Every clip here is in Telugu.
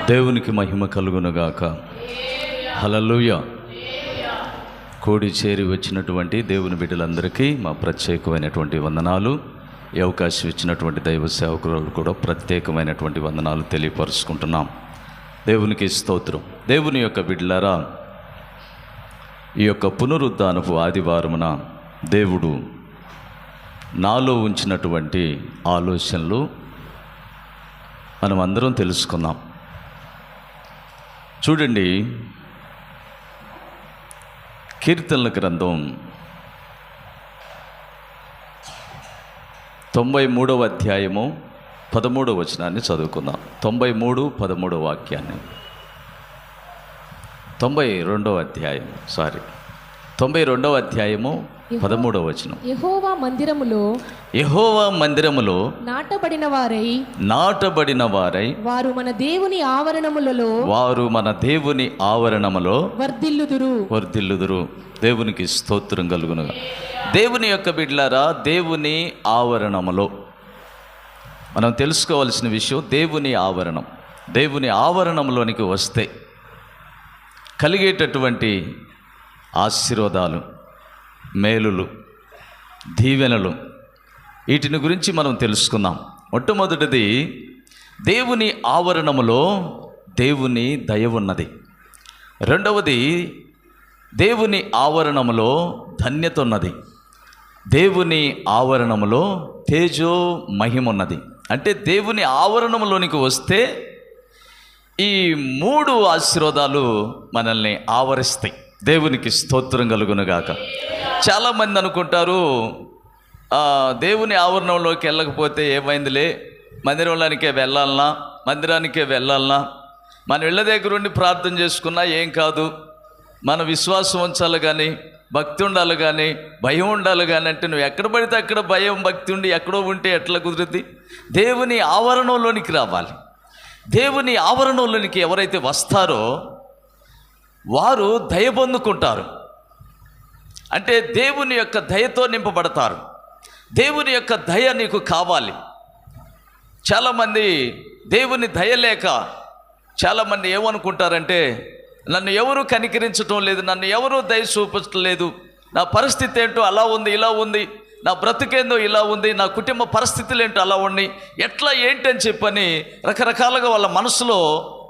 దేవునికి మహిమ కలుగునుగాక. హల్లెలూయా. కూడి చేరి వచ్చినటువంటి దేవుని బిడ్డలందరికీ మా ప్రత్యేకమైనటువంటి వందనాలు. ఈ అవకాశం ఇచ్చినటువంటి దైవ సేవకులు కూడా ప్రత్యేకమైనటువంటి వందనాలు తెలియపరుచుకుంటున్నాం. దేవునికి స్తోత్రం. దేవుని యొక్క బిడ్డలారా, ఈ యొక్క పునరుద్ధానపు ఆదివారమున దేవుడు నాలో ఉంచినటువంటి ఆలోచనలు మనం అందరం తెలుసుకున్నాం. చూడండి, కీర్తనల గ్రంథం 93వ అధ్యాయము 13వ వచనాన్ని చదువుకుందాం. 93:13 వాక్యాన్ని. 92వ అధ్యాయము 13వ వచనం. యెహోవా మందిరములో నాటబడిన వారై వారు మన దేవుని ఆవరణములో వర్ధిల్లుదురు. దేవునికి స్తోత్రం కలుగునుగా. దేవుని యొక్క బిడ్డలారా, దేవుని ఆవరణములో మనం తెలుసుకోవాల్సిన విషయం దేవుని ఆవరణంలోనికి వస్తే కలిగేటటువంటి ఆశీర్వాదాలు, మేలులు, దీవెనలు, వీటిని గురించి మనం తెలుసుకుందాం. మొట్టమొదటిది, దేవుని ఆవరణములో దేవుని దయ ఉన్నది. రెండవది, దేవుని ఆవరణములో ధన్యత ఉన్నది. దేవుని ఆవరణములో తేజో మహిమ ఉన్నది. అంటే దేవుని ఆవరణములోనికి వస్తే ఈ 3 ఆశీర్వాదాలు మనల్ని ఆవరిస్తాయి. దేవునికి స్తోత్రం కలుగునుగాక. చాలామంది అనుకుంటారు, దేవుని ఆవరణంలోకి వెళ్ళకపోతే ఏమైందిలే, మందిరానికే వెళ్ళాలన్నా మన ఇళ్ళ దగ్గర ఉండి ప్రార్థన చేసుకున్నా ఏం కాదు, మన విశ్వాసం ఉంచాలి కానీ, భక్తి ఉండాలి కానీ, భయం ఉండాలి కానీ. అంటే నువ్వు ఎక్కడ పడితే అక్కడ భయం భక్తి ఉండి ఎక్కడో ఉంటే ఎట్లా కుదురుతుంది? దేవుని ఆవరణంలోనికి రావాలి. దేవుని ఆవరణంలోనికి ఎవరైతే వస్తారో వారు దయ పొందుకుంటారు. అంటే దేవుని యొక్క దయతో నింపబడతారు. దేవుని యొక్క దయ నీకు కావాలి. చాలామంది దేవుని దయ లేక చాలామంది ఏమనుకుంటారంటే, నన్ను ఎవరు కనికరించటం లేదు, నన్ను ఎవరు దయ చూపించటం లేదు, నా పరిస్థితి ఏంటో అలా ఉంది, ఇలా ఉంది, నా బ్రతుకేందో ఇలా ఉంది, నా కుటుంబ పరిస్థితులు ఏంటో అలా ఉన్నాయి, ఎట్లా ఏంటని చెప్పని రకరకాలుగా వాళ్ళ మనసులో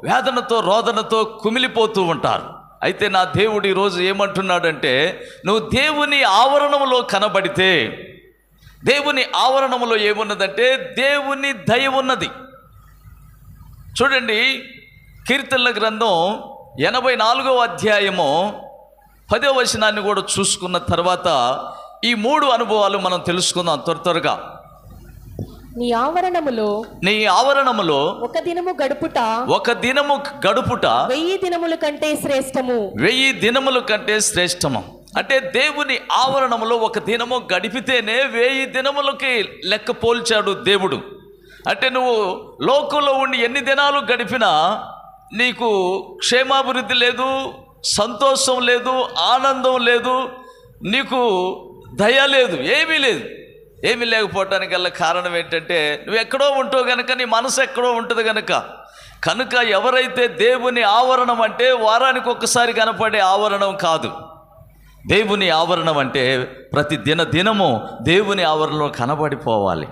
వేదనతో రోదనతో కుమిలిపోతూ ఉంటారు. అయితే నా దేవుడు ఈరోజు ఏమంటున్నాడంటే, నువ్వు దేవుని ఆవరణంలో కనబడితే, దేవుని ఆవరణంలో ఏమున్నదంటే దేవుని దయ ఉన్నది. చూడండి, కీర్తనల గ్రంథం 84వ అధ్యాయము 10వ వచనాన్ని కూడా చూసుకున్న తర్వాత ఈ 3 అనుభవాలు మనం తెలుసుకుందాం త్వరగా. నీ ఆవరణములో ఒక దినము గడుపుట 1000 దినముల కంటే శ్రేష్టము. అంటే దేవుని ఆవరణములో ఒక దినము గడిపితేనే 1000 దినములకి లెక్క పోల్చాడు దేవుడు. అంటే నువ్వు లోకంలో ఉండి ఎన్ని దినాలు గడిపినా నీకు క్షేమాభివృద్ధి లేదు, సంతోషం లేదు, ఆనందం లేదు, నీకు దయ లేదు, ఏమీ లేకపోవటానికి గల కారణం ఏంటంటే నువ్వు ఎక్కడో ఉంటావు కనుక, నీ మనసు ఎక్కడో ఉంటుంది కనుక ఎవరైతే దేవుని ఆవరణం అంటే వారానికి ఒక్కసారి కనపడే ఆవరణం కాదు. దేవుని ఆవరణం అంటే ప్రతి దినము దేవుని ఆవరణలో కనబడిపోవాలి,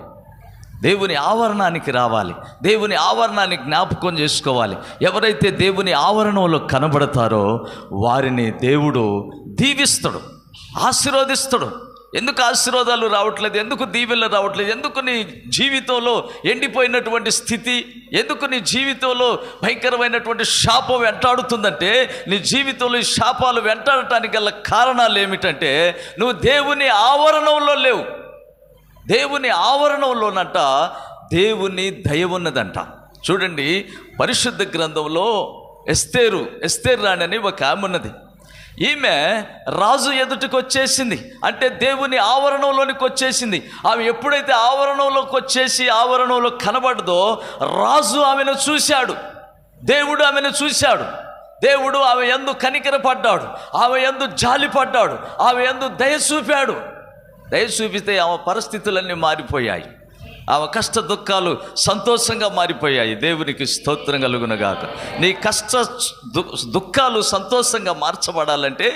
దేవుని ఆవరణానికి రావాలి, దేవుని ఆవరణాన్ని జ్ఞాపకం చేసుకోవాలి. ఎవరైతే దేవుని ఆవరణంలో కనబడతారో వారిని దేవుడు దీవిస్తాడు, ఆశీర్వదిస్తాడు. ఎందుకు ఆశీర్వాదాలు రావట్లేదు? ఎందుకు దీవెనలు రావట్లేదు? ఎందుకు నీ జీవితంలో ఎండిపోయినటువంటి స్థితి, ఎందుకు నీ జీవితంలో భయంకరమైనటువంటి శాపం వెంటాడుతుందంటే, నీ జీవితంలో ఈ శాపాలు వెంటాడటానికి గల కారణాలు ఏమిటంటే నువ్వు దేవుని ఆవరణంలో లేవు. దేవుని ఆవరణంలోనంట దేవుని దయ ఉన్నదంట. చూడండి, పరిశుద్ధ గ్రంథంలో ఎస్తేరు రాణి అని ఒక ఆమె ఉన్నది. ఈమె రాజు ఎదుటికి వచ్చేసింది, అంటే దేవుని ఆవరణంలోనికి వచ్చేసింది. ఆమె ఎప్పుడైతే ఆవరణంలోకి వచ్చేసి ఆవరణంలో కనబడదో రాజు ఆమెను చూశాడు, దేవుడు ఆమెను చూశాడు. దేవుడు ఆమె యందు కనికరపడ్డాడు, ఆమె యందు జాలిపడ్డాడు, ఆమె యందు దయ చూపాడు. దయ చూపితే ఆమె పరిస్థితులన్నీ మారిపోయాయి. ఆ కష్ట దుఃఖాలు సంతోషంగా మారిపోయాయి. దేవునికి స్తోత్రం కలుగునుగాక. నీ కష్ట దుఃఖాలు సంతోషంగా మార్చబడాలంటే,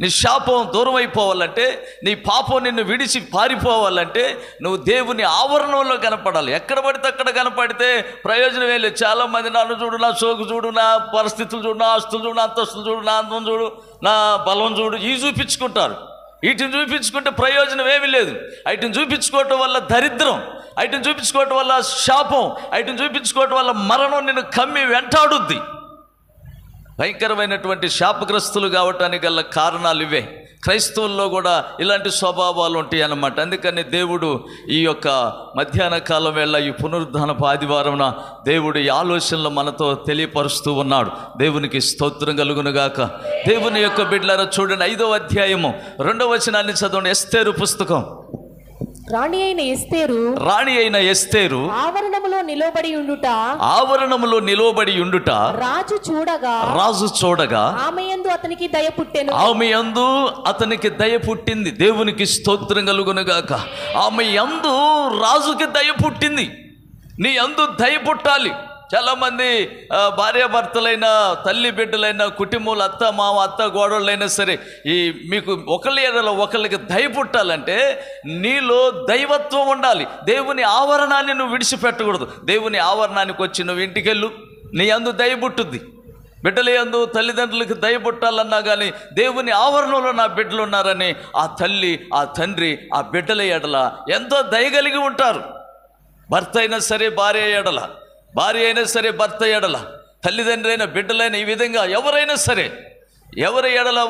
నీ శాపం దూరం అయిపోవాలంటే, నీ పాపం నిన్ను విడిచి పారిపోవాలంటే నువ్వు దేవుని ఆవరణంలో కనపడాలి. ఎక్కడ పడితే అక్కడ కనపడితే ప్రయోజనం లేదు. చాలామంది నన్ను చూడు, నా సోకు చూడు, నా పరిస్థితులు చూడు, నా ఆస్తులు చూడు, నా అంతస్తులు చూడు, నా అందం చూడు, నా బలం చూడు, ఇవి చూపించుకుంటారు. వీటిని చూపించుకుంటే ప్రయోజనం ఏమీ లేదు. వీటిని చూపించుకోవటం వల్ల దరిద్రం, వీటిని చూపించుకోవటం వల్ల శాపం, వీటిని చూపించుకోవటం వల్ల మరణం నిన్ను కమ్మి వెంటాడుద్ది. భయంకరమైనటువంటి శాపగ్రస్తులు కావటానికి గల కారణాలు ఇవే. క్రైస్తవుల్లో కూడా ఇలాంటి స్వభావాలు ఉంటాయి అన్నమాట. అందుకని దేవుడు ఈ యొక్క మధ్యాహ్న కాలం వేళ ఈ పునరుద్ధానపు ఆదివారంన దేవుడు ఈ ఆలోచనలు మనతో తెలియపరుస్తూ ఉన్నాడు. దేవునికి స్తోత్రం కలుగునుగాక. దేవుని యొక్క బిడ్డలారా చూడండి, 5వ అధ్యాయము 2వ వచనాన్ని చదవండి. ఎస్తేరు పుస్తకం. రాణి అయిన ఎస్తేరు ఆవరణములో నిలబడి ఉండుట రాజు చూడగా ఆమె యందు అతనికి దయ పుట్టింది. దేవునికి స్తోత్రం కలుగునుగాక. ఆమె యందు రాజుకి దయ పుట్టింది. నీ యందు దయ పుట్టాలి. చాలామంది భార్యాభర్తలైనా, తల్లి బిడ్డలైనా, కుటుంబంలో అత్త మామ, అత్త గోడళ్ళైనా సరే, ఈ మీకు ఒకళ్ళ ఎడల ఒకళ్ళకి దయ పుట్టాలంటే నీలో దైవత్వం ఉండాలి. దేవుని ఆవరణాన్ని నువ్వు విడిచిపెట్టకూడదు. దేవుని ఆవరణానికి వచ్చి నువ్వు ఇంటికెళ్ళు, నీ యందు దయ పుట్టుద్ది. బిడ్డల యందు తల్లిదండ్రులకి దయ పుట్టాలన్నా కానీ దేవుని ఆవరణలో నా బిడ్డలు ఉన్నారని ఆ తల్లి, ఆ తండ్రి ఆ బిడ్డల ఎడల ఎంతో దయగలిగి ఉంటారు. భర్త అయినా సరే భార్య ఎడల, భార్య అయినా సరే భర్త ఎడల, తల్లిదండ్రి అయిన బిడ్డలైన, ఈ విధంగా ఎవరైనా సరే ఎవరి ఎడల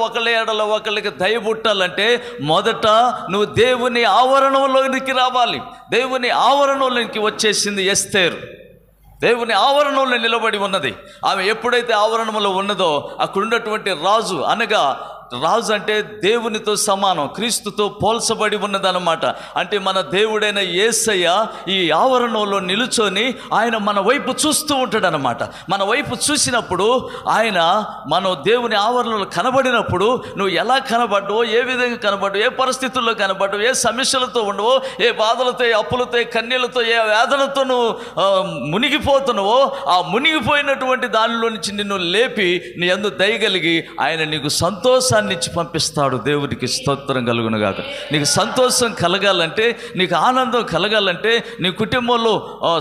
ఒకళ్ళకి దయ పుట్టాలంటే మొదట నువ్వు దేవుని ఆవరణంలోనికి రావాలి. దేవుని ఆవరణంలోనికి వచ్చేసింది ఎస్తేరు. దేవుని ఆవరణంలో నిలబడి ఉన్నది. ఆమె ఎప్పుడైతే ఆవరణంలో ఉన్నదో అక్కడ ఉన్నటువంటి రాజు, అనగా రాజు అంటే దేవునితో సమానం, క్రీస్తుతో పోల్చబడి ఉన్నదన్నమాట. అంటే మన దేవుడైన యేసయ్య ఈ ఆవరణంలో నిలుచొని ఆయన మన వైపు చూస్తూ ఉంటాడనమాట. మన వైపు చూసినప్పుడు ఆయన మనం దేవుని ఆవరణలో కనబడినప్పుడు నువ్వు ఎలా కనబడ్డావో, ఏ విధంగా కనబడ్డావు, ఏ పరిస్థితుల్లో కనబడ్డావు, ఏ సమస్యలతో ఉండవో, ఏ బాధలతో, ఏ అప్పులతో, ఏ కన్నీళ్లతో, ఏ వేదనతో నువ్వు మునిగిపోతున్నావో, ఆ మునిగిపోయినటువంటి దానిలో నుంచి నిన్ను లేపి నీ యందు దయగలిగి ఆయన నీకు సంతోషాన్ని ఇచ్చి పంపిస్తాడు. దేవునికి స్తోత్రం కలుగునుగాక. నీకు సంతోషం కలగాలంటే, నీకు ఆనందం కలగాలంటే, నీ కుటుంబంలో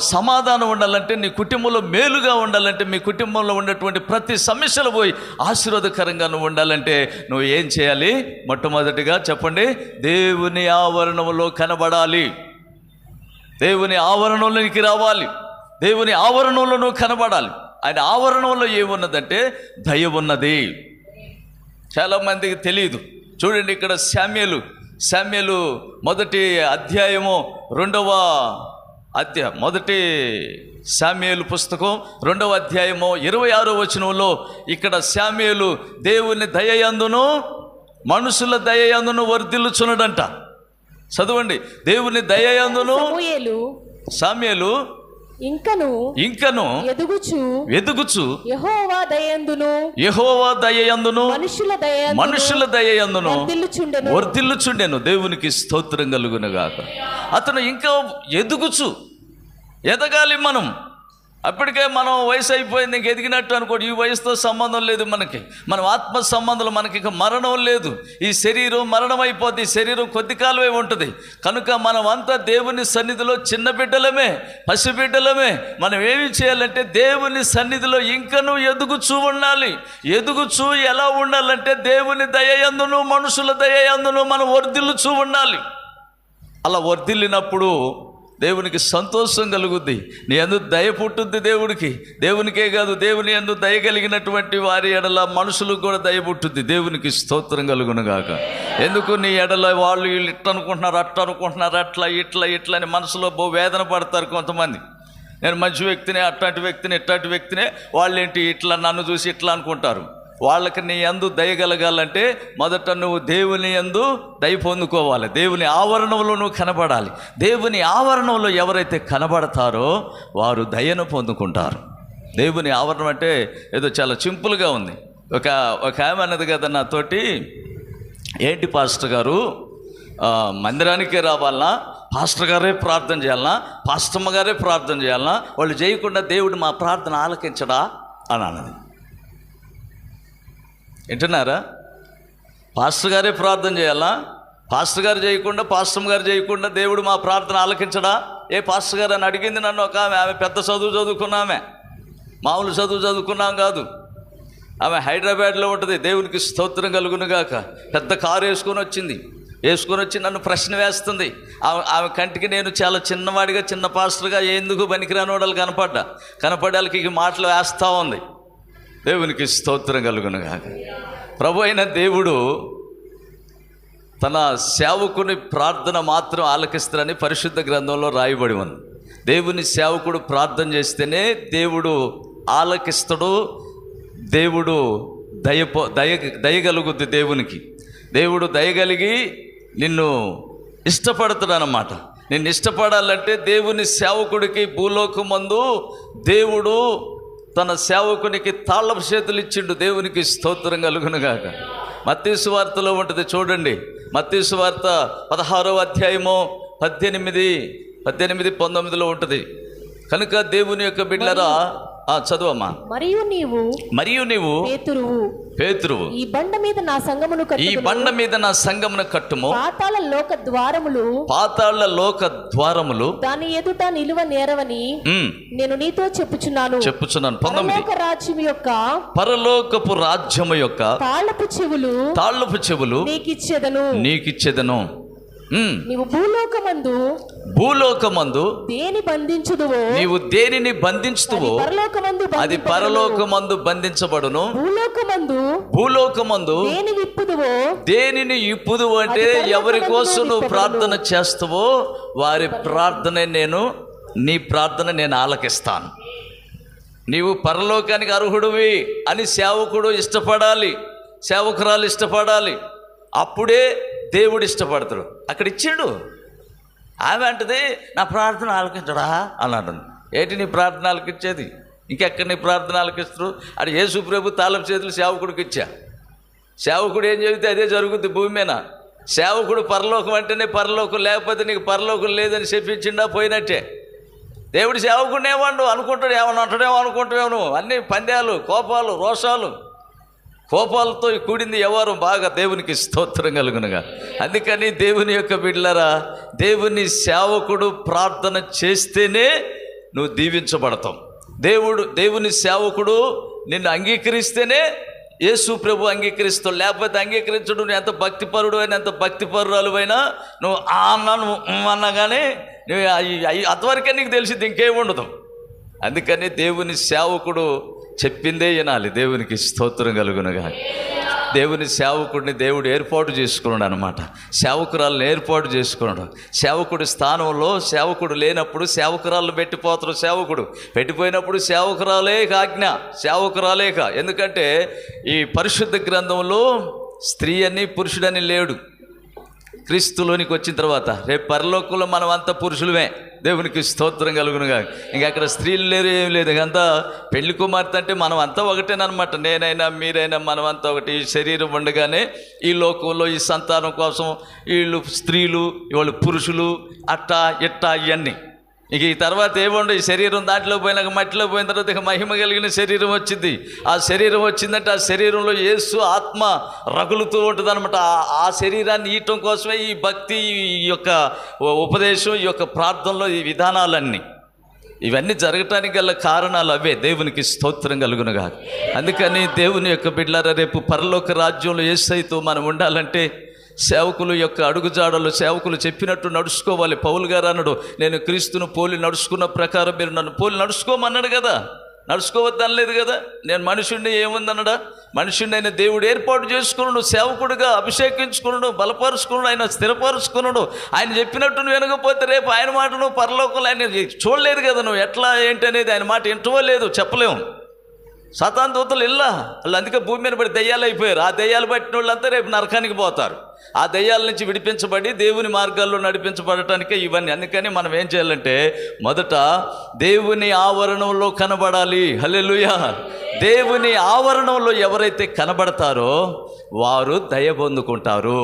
సమాధానం ఉండాలంటే, నీ కుటుంబంలో మేలుగా ఉండాలంటే, మీ కుటుంబంలో ఉన్నటువంటి ప్రతి సమస్యలు పోయి ఆశీర్వాదకరంగా నువ్వు ఉండాలంటే నువ్వు ఏం చేయాలి? మొట్టమొదటిగా చెప్పండి, దేవుని ఆవరణంలో కనబడాలి. దేవుని ఆవరణంలోనికి రావాలి. దేవుని ఆవరణంలో నువ్వు కనబడాలి. ఆయన ఆవరణంలో ఏమున్నదంటే దయ ఉన్నది. చాలామందికి తెలియదు. చూడండి, ఇక్కడ శామ్యూయలు మొదటి అధ్యాయము 2వ అధ్యాయం, మొదటి శామ్యూయలు పుస్తకం 2వ అధ్యాయము 26వ వచనంలో ఇక్కడ శామ్యూయలు దేవుని దయయందును మనుషుల దయయందును వర్ధిల్లుచున్నాడంట. చదవండి, దేవుని దయయందును శామ్యూయలు ఇంకను ఎదుగుచు యెహోవా దయయందును మనుషుల దయయందును వర్ధిల్లుచుండెను. దేవునికి స్తోత్రం కలుగునుగాక. అతను ఇంకా ఎదగాలి. అప్పటికే మనం వయసు అయిపోయింది, ఇంక ఎదిగినట్టు అనుకోండి. ఈ వయసుతో సంబంధం లేదు మనకి. మనం ఆత్మ సంబంధం, మనకి ఇక మరణం లేదు. ఈ శరీరం మరణం అయిపోద్ది. ఈ శరీరం కొద్ది కాలమే ఉంటుంది. కనుక మనం అంతా దేవుని సన్నిధిలో చిన్న బిడ్డలమే, పసిబిడ్డలమే. మనం ఏమి చేయాలంటే దేవుని సన్నిధిలో ఇంకనూ ఎదుగుచూ ఉండాలి. ఎదుగుచూ ఎలా ఉండాలంటే దేవుని దయయందును మనుషుల దయయందును మనం వర్ధిల్లుచూ ఉండాలి. అలా వర్ధిల్లినప్పుడు దేవునికి సంతోషం కలుగుద్ది. నీ యందు దయ పుట్టుద్ది. దేవునికే కాదు, దేవుని యందు దయ కలిగినటువంటి వారి ఎడల మనుషులకు కూడా దయ పుట్టుద్ది. దేవునికి స్తోత్రం కలుగునుగాక. ఎందుకు నీ ఎడల వాళ్ళు వీళ్ళు ఇట్లా అనుకుంటున్నారు, అట్లా ఇట్లా అని మనసులో వేదన పడతారు కొంతమంది. నేను మంచి వ్యక్తినే, అట్లాంటి వ్యక్తిని, ఇట్లాంటి వ్యక్తినే, వాళ్ళేంటి ఇట్లా నన్ను చూసి ఇట్లా అనుకుంటారు. వాళ్ళకి నీ యందు దయ కలగాలంటే మొదట నువ్వు దేవుని యందు దయ పొందుకోవాలి. దేవుని ఆవరణంలో నువ్వు కనబడాలి. దేవుని ఆవరణంలో ఎవరైతే కనబడతారో వారు దయను పొందుకుంటారు. దేవుని ఆవరణం అంటే ఏదో చాలా సింపుల్గా ఉంది. ఒక ఆమె అన్నది కదా నాతోటి, ఏంటి పాస్టర్ గారు మందిరానికే రావాలనా, పాస్టర్ గారే ప్రార్థన చేయాలనా, పాస్టమ్మ గారే ప్రార్థన చేయాలనా, వాళ్ళు చేయకుండా దేవుడు మా ప్రార్థన ఆలకించడా అని అన్నది. వింటున్నారా? పాస్టర్ గారే ప్రార్థన చేయాలా, పాస్టర్ గారు చేయకుండా, పాస్టమ్మ గారు చేయకుండా దేవుడు మా ప్రార్థన ఆలకించడా? ఏ పాస్టర్ గారు అని అడిగింది నన్ను ఒక ఆమె పెద్ద చదువు చదువుకున్నామే, మామూలు చదువు చదువుకున్నాం కాదు. ఆమె హైదరాబాద్లో ఉంటుంది. దేవునికి స్తోత్రం కలుగునుగాక. పెద్ద కారు వేసుకొని వచ్చి నన్ను ప్రశ్న వేస్తుంది. ఆమె కంటికి నేను చాలా చిన్నవాడిగా, చిన్న పాస్టర్గా ఎందుకు పనికిరాని వాడు కనపడ్డ వాళ్ళకి ఈ మాటలు వేస్తూ ఉంది. దేవునికి స్తోత్రం కలుగునుగాక. ప్రభు అయిన దేవుడు తన సేవకుని ప్రార్థన మాత్రం ఆలకిస్తారని పరిశుద్ధ గ్రంథంలో రాయబడి ఉంది. దేవుని సేవకుడు ప్రార్థన చేస్తేనే దేవుడు ఆలకిస్తాడు. దేవుడు దయగలుగుద్ది. దేవుడు దయగలిగి నిన్ను ఇష్టపడతాడు అన్నమాట. నిన్ను ఇష్టపడాలంటే దేవుని సేవకుడికి భూలోకమందు దేవుడు తన సేవకునికి తాళపు చేతులు ఇచ్చిండు. దేవునికి స్తోత్రం కలుగునుగాక. మత్తయి సువార్తలో ఉంటుంది చూడండి. మత్తయి సువార్త 16వ అధ్యాయము 18, 19లో ఉంటుంది. కనుక దేవుని యొక్క బిడ్డలారా చదువమ్మా. మరియు నీవు పేతురువు ఈ బండ మీద నా సంగమును కట్టుము. పాతాళ లోక ద్వారములు దాని ఎదుట నిలువ నేరవని నేను నీతో చెప్పుచున్నాను. 19 పరలోకపు రాజ్యము యొక్క తాళపు చెవులు నీకిచ్చెదను. నీవు భూలోకమందు నీవు దేనిని బంధించుదువో అది పరలోకమందు బంధించబడును. భూలోకమందు దేనిని ఇప్పుదువో అంటే ఎవరి కోసం నువ్వు ప్రార్థన చేస్తావో వారి నీ ప్రార్థన నేను ఆలకిస్తాను. నీవు పరలోకానికి అర్హుడివి అని సేవకుడు ఇష్టపడాలి, సేవకురాలు ఇష్టపడాలి. అప్పుడే దేవుడు ఇష్టపడతాడు. అక్కడ ఇచ్చాడు. ఆమె అంటది నా ప్రార్థన ఆలకించడా అన్నాడు. ఏంటి నీ ప్రార్థన ఆలకించేది? ఇంకెక్కడ నీ ప్రార్థన ఆలకిస్తారు? అది యేసు ప్రభు తాళపు చేతులు సేవకుడికి ఇచ్చా. సేవకుడు ఏం చెబితే అదే జరుగుద్ది భూమి మీద. సేవకుడు పరలోకం అంటేనే పరలోకం, లేకపోతే నీకు పరలోకం లేదని చెప్పించిండా పోయినట్టే. దేవుడు సేవకుడిని ఏమన్నాడు అనుకుంటాడు, ఏమన్నా అంటాడేమో అనుకుంటావేమో నువ్వు. అన్నీ పందాలు, కోపాలు, రోషాలు, కోపాలతో కూడింది ఎవరు బాగా. దేవునికి స్తోత్రం కలుగునుగా. అందుకని దేవుని యొక్క బిడ్డలారా, దేవుని సేవకుడు ప్రార్థన చేస్తేనే నువ్వు దీవించబడతావు. దేవుని సేవకుడు నిన్ను అంగీకరిస్తేనే యేసు ప్రభు అంగీకరిస్తావు. లేకపోతే అంగీకరించడు. నువ్వు ఎంత భక్తిపరుడు అయినా, ఎంత భక్తిపరురాలు అయినా, నువ్వు అన్నగానే నువ్వు అంతవరకే నీకు తెలిసింది, ఇంకేముండదు. అందుకని దేవుని సేవకుడు చెప్పిందే వినాలి. దేవునికి స్తోత్రం కలుగునుగా. దేవుని సేవకుడిని దేవుడు ఏర్పాటు చేసుకున్నాడు అనమాట. సేవకురాలను ఏర్పాటు చేసుకున్నాడు. సేవకుడి స్థానంలో సేవకుడు లేనప్పుడు సేవకురాలను పెట్టిపోతారు. సేవకుడు పెట్టిపోయినప్పుడు సేవకురాలేక. ఎందుకంటే ఈ పరిశుద్ధ గ్రంథంలో స్త్రీ అని పురుషుడని లేడు. క్రీస్తులోనికి వచ్చిన తర్వాత రేపు పరలోకంలో మనం అంతా పురుషులమే. దేవునికి స్తోత్రం కలుగునుగా. ఇంకా అక్కడ స్త్రీలు లేరు, ఏం లేదు. ఇంకంతా పెళ్లి కుమార్తె అంటే మనం అంతా ఒకటేనమాట. నేనైనా మీరైనా మనం అంతా ఒకటి. ఈ శరీరం ఉండగానే ఈ లోకంలో ఈ సంతానం కోసం వీళ్ళు స్త్రీలు, వాళ్ళు పురుషులు, అట్టా ఇట్టా ఇవన్నీ. ఇక ఈ తర్వాత ఏముండవు. ఈ శరీరం దాంట్లో పోయినాక మట్టిలో పోయిన తర్వాత ఇక మహిమ కలిగిన శరీరం వచ్చింది. ఆ శరీరం వచ్చిందంటే ఆ శరీరంలో యేసు ఆత్మ రగులుతూ ఉంటుంది అనమాట. ఆ శరీరాన్ని ఈయటం కోసమే ఈ భక్తి, ఈ యొక్క ఉపదేశం, ఈ యొక్క ప్రార్థనలో ఈ విధానాలన్నీ, ఇవన్నీ జరగటానికి గల కారణాలు అవే. దేవునికి స్తోత్రం కలుగునుగా. అందుకని దేవుని యొక్క బిడ్డలారా, రేపు పరలోక రాజ్యంలో యేసయ్యతో మనం ఉండాలంటే సేవకులు యొక్క అడుగుజాడలు సేవకులు చెప్పినట్టు నడుచుకోవాలి. పౌలు గారు అన్నాడు, నేను క్రీస్తును పోలి నడుచుకున్న ప్రకారం మీరు నన్ను పోలి నడుచుకోమన్నాడు కదా. నడుచుకోవద్దు అనలేదు కదా. నేను మనుషుడిని ఏముందన్నాడా? మనుషుడిని ఆయన దేవుడు ఏర్పాటు చేసుకున్నాడు, సేవకుడిగా అభిషేకించుకున్నాడు, బలపరుచుకున్నాడు, ఆయన స్థిరపరుచుకున్నాడు. ఆయన చెప్పినట్టు నువ్వు వినకపోతే రేపు ఆయన మాట నువ్వు పరలోకంలో ఆయన చూడలేదు కదా. నువ్వు ఎట్లా ఏంటి అనేది ఆయన మాట వింటవో లేదు చెప్పలేము. సాతాను దూతలు వాళ్ళు అందుకే భూమి మీద పడి దెయ్యాలు అయిపోయారు. ఆ దెయ్యాలు పట్టిన వాళ్ళంతా రేపు నరకానికి పోతారు. ఆ దెయ్యాల నుంచి విడిపించబడి దేవుని మార్గాల్లో నడిపించబడటానికే ఇవన్నీ. అందుకని మనం ఏం చేయాలంటే మొదట దేవుని ఆవరణంలో కనబడాలి. హల్లెలూయా. దేవుని ఆవరణంలో ఎవరైతే కనబడతారో వారు దయ పొందుకుంటారు,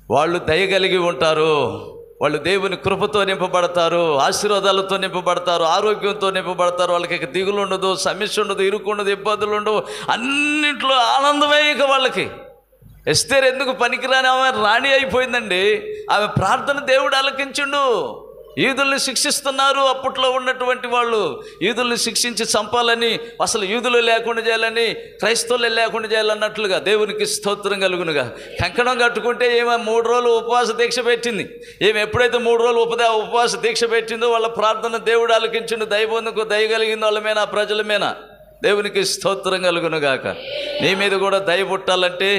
వాళ్ళు దయ కలిగి ఉంటారు. వాళ్ళు దేవుని కృపతో నింపబడతారు, ఆశీర్వాదాలతో నింపబడతారు, ఆరోగ్యంతో నింపబడతారు. వాళ్ళకి ఇక దిగులు ఉండదు, సమస్య ఉండదు, ఇరుకు ఉండదు, ఇబ్బందులు ఉండవు, అన్నింట్లో ఆనందమే ఇక వాళ్ళకి. ఎస్తేర్ ఎందుకు పనికిరాని ఆమె రాణి అయిపోయిందండి. ఆమె ప్రార్థన దేవుడు ఆలకించుండు. యూదుల్ని శిక్షిస్తున్నారు అప్పట్లో ఉన్నటువంటి వాళ్ళు. యూదుల్ని శిక్షించి చంపాలని, అసలు యూదులు లేకుండా చేయాలని, క్రైస్తవులు లేకుండా చేయాలన్నట్లుగా దేవునికి స్తోత్రం కలుగునుగా. కంకణం కట్టుకుంటే ఏమో 3 రోజులు ఉపవాస దీక్ష పెట్టింది. ఏమి ఎప్పుడైతే 3 రోజులు ఉపవాస దీక్ష పెట్టిందో వాళ్ళ ప్రార్థన దేవుడు ఆలకించుండు. దైవబంధుకు దయ కలిగింది వాళ్ళ మీద, ప్రజల మీద. దేవునికి స్తోత్రం కలుగునుగాక. నీ మీద కూడా దయ పుట్టాలంటే,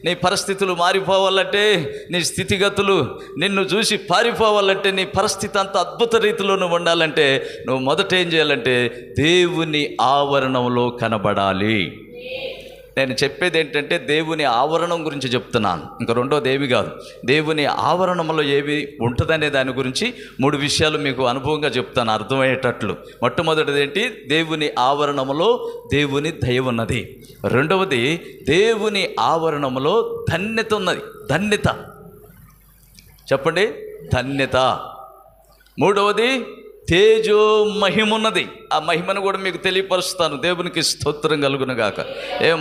నీ పరిస్థితులు మారిపోవాలంటే, నీ స్థితిగతులు నిన్ను చూసి పారిపోవాలంటే, నీ పరిస్థితి అంత అద్భుత రీతిలో నువ్వు ఉండాలంటే, నువ్వు మొదట ఏం చేయాలంటే దేవుని ఆవరణంలో కనబడాలి. నేను చెప్పేది ఏంటంటే దేవుని ఆవరణం గురించి చెప్తున్నాను, ఇంకా రెండోది ఏమి కాదు. దేవుని ఆవరణంలో ఏవి ఉంటుందనే దాని గురించి 3 విషయాలు మీకు అనుభవంగా చెప్తాను అర్థమయ్యేటట్లు. మొట్టమొదటిది ఏంటి? దేవుని ఆవరణంలో దేవుని దయ ఉన్నది. రెండవది, దేవుని ఆవరణంలో ధన్యత ఉన్నది. ధన్యత చెప్పండి, ధన్యత. మూడవది, తేజో మహిమున్నది. ఆ మహిమను కూడా మీకు తెలియపరుస్తాను. దేవునికి స్తోత్రం కలుగునుగాక.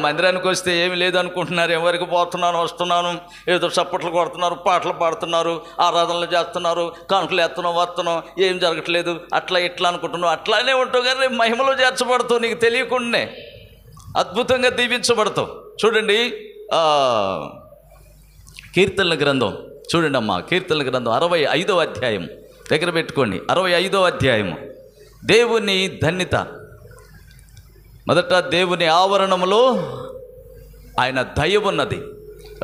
మందిరానికి వస్తే ఏమి లేదనుకుంటున్నారు, ఎవరికి పోతున్నాను వస్తున్నాను, ఏదో చప్పట్లు కొడుతున్నారు, పాటలు పాడుతున్నారు, ఆరాధనలు చేస్తున్నారు, కానుకలు ఎత్తనం వస్తున్నాం, ఏం జరగట్లేదు, అట్లా ఇట్లా అనుకుంటున్నావు. అట్లానే ఉంటావు కానీ మహిమలో చేర్చబడతావు, నీకు తెలియకుండానే అద్భుతంగా దీవించబడతావు. చూడండి కీర్తనల గ్రంథం చూడండి అమ్మా. కీర్తనల గ్రంథం 65వ అధ్యాయం దగ్గర పెట్టుకోండి. 65వ అధ్యాయము. దేవుని ధన్యత. మొదట దేవుని ఆవరణంలో ఆయన దయ ఉన్నది.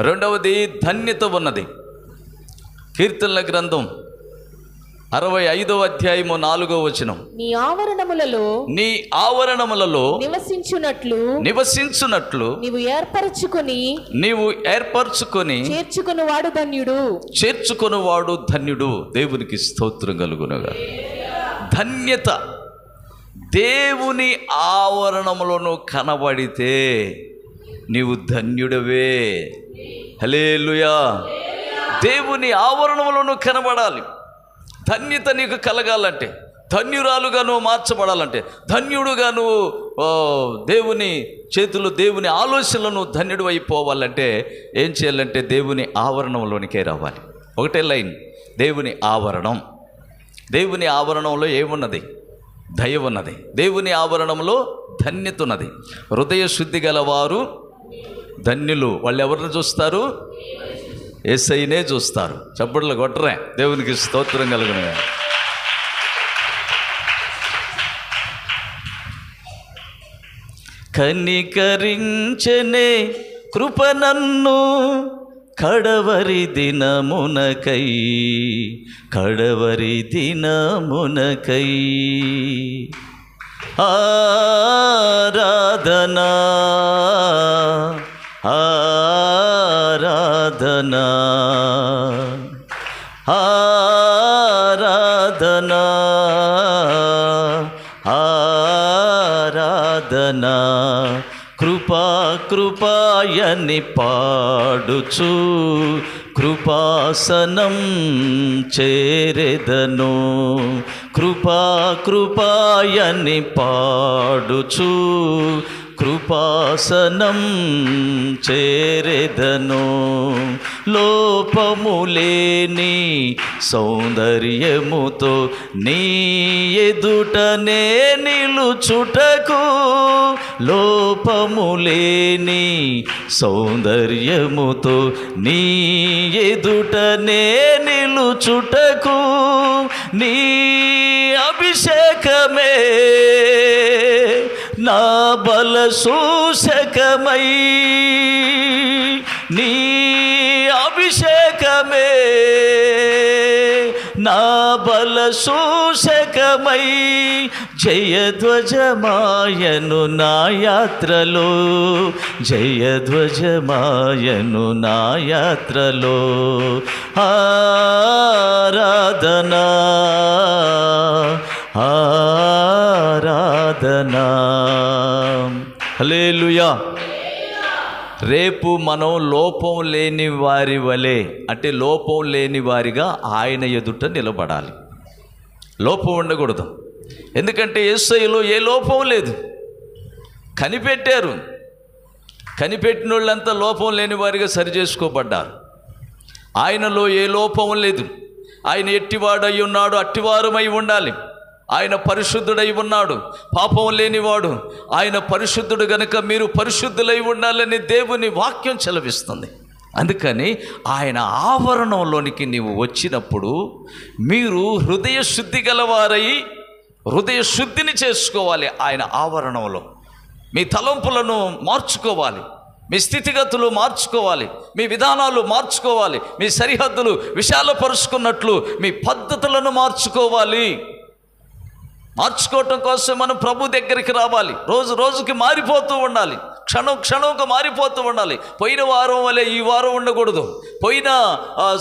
రెండవది ధన్యత ఉన్నది. కీర్తనల గ్రంథం 65వ అధ్యాయము 4వ వచనం. నీ ఆవరణములలో నివసించునట్లు నీవు ఏర్పరచుకొని చేర్చుకొనువాడు ధన్యుడు. దేవునికి స్తోత్రం కలుగునుగా. ధన్యత. దేవుని ఆవరణములను కనబడితే నీవు ధన్యుడవే. హల్లెలూయా. దేవుని ఆవరణములను కనబడాలి. ధన్యత నీకు కలగాలంటే, ధన్యురాలుగా నువ్వు మార్చబడాలంటే, ధన్యుడుగా నువ్వు దేవుని చేతులు, దేవుని ఆలోచనలను ధన్యుడు అయిపోవాలంటే ఏం చేయాలంటే దేవుని ఆవరణంలోనికే రావాలి. ఒకటే లైన్, దేవుని ఆవరణం. దేవుని ఆవరణంలో ఏమున్నది? దయ ఉన్నది. దేవుని ఆవరణంలో ధన్యత ఉన్నది. హృదయ శుద్ధి గలవారు ధన్యులు. వాళ్ళు ఎవరిని చూస్తారు? యేసయ్యనే చూస్తారు. చప్పట్లు కొట్టరే. దేవునికి స్తోత్రం కలుగును. కనికరించనే కృప నన్ను కడవరి దినమునకై ఆరాధనా ఆరాధనా ఆరాధనా ఆరాధనా. కృపాయని పాడుచు కృపాసనం చేరెదను. కృపాయని పాడుచు కృపాసనం చేరెదను. లోపములేని సౌందర్యముతో నీ ఎదుటనే నిలుచుటకు, లోపములేని సౌందర్యముతో నీ ఎదుటనే నిలుచుటకు, నీ అభిషేకమే నా బల సూచకమై, నీ అభిషేకమే నా బల సూచకమై, జయధ్వజమాయను నా యాత్రలో, జయధ్వజమాయను నా యాత్రలో. ఆరాధనా ఆరాధనా. హల్లెలూయా. రేపు మనం లోపం లేని వారి వలె, అంటే లోపం లేని వారిగా ఆయన ఎదుట నిలబడాలి. లోపం ఉండకూడదు. ఎందుకంటే యేసయ్యలో ఏ లోపం లేదు. కనిపెట్టారు, కనిపెట్టిన వాళ్ళంతా లోపం లేని వారిగా సరిచేసుకోబడ్డారు. ఆయనలో ఏ లోపం లేదు. ఆయన ఎట్టివాడై ఉన్నాడు, అట్టివారమై ఉండాలి. ఆయన పరిశుద్ధుడై ఉన్నాడు, పాపం లేనివాడు. ఆయన పరిశుద్ధుడు గనుక మీరు పరిశుద్ధులై ఉండాలని దేవుని వాక్యం సెలవిస్తుంది. అందుకని ఆయన ఆవరణంలోనికి నీవు వచ్చినప్పుడు మీరు హృదయ శుద్ధి గలవారై హృదయ శుద్ధిని చేసుకోవాలి. ఆయన ఆవరణంలో మీ తలంపులను మార్చుకోవాలి, మీ స్థితిగతులు మార్చుకోవాలి, మీ విధానాలు మార్చుకోవాలి, మీ సరిహద్దులు విశాలపరుచుకున్నట్లు మీ పద్ధతులను మార్చుకోవాలి. మార్చుకోవటం కోసం మనం ప్రభు దగ్గరికి రావాలి. రోజు రోజుకి మారిపోతూ ఉండాలి, క్షణం క్షణంకు మారిపోతూ ఉండాలి. పోయిన వారం వల్లే ఈ వారం ఉండకూడదు, పోయిన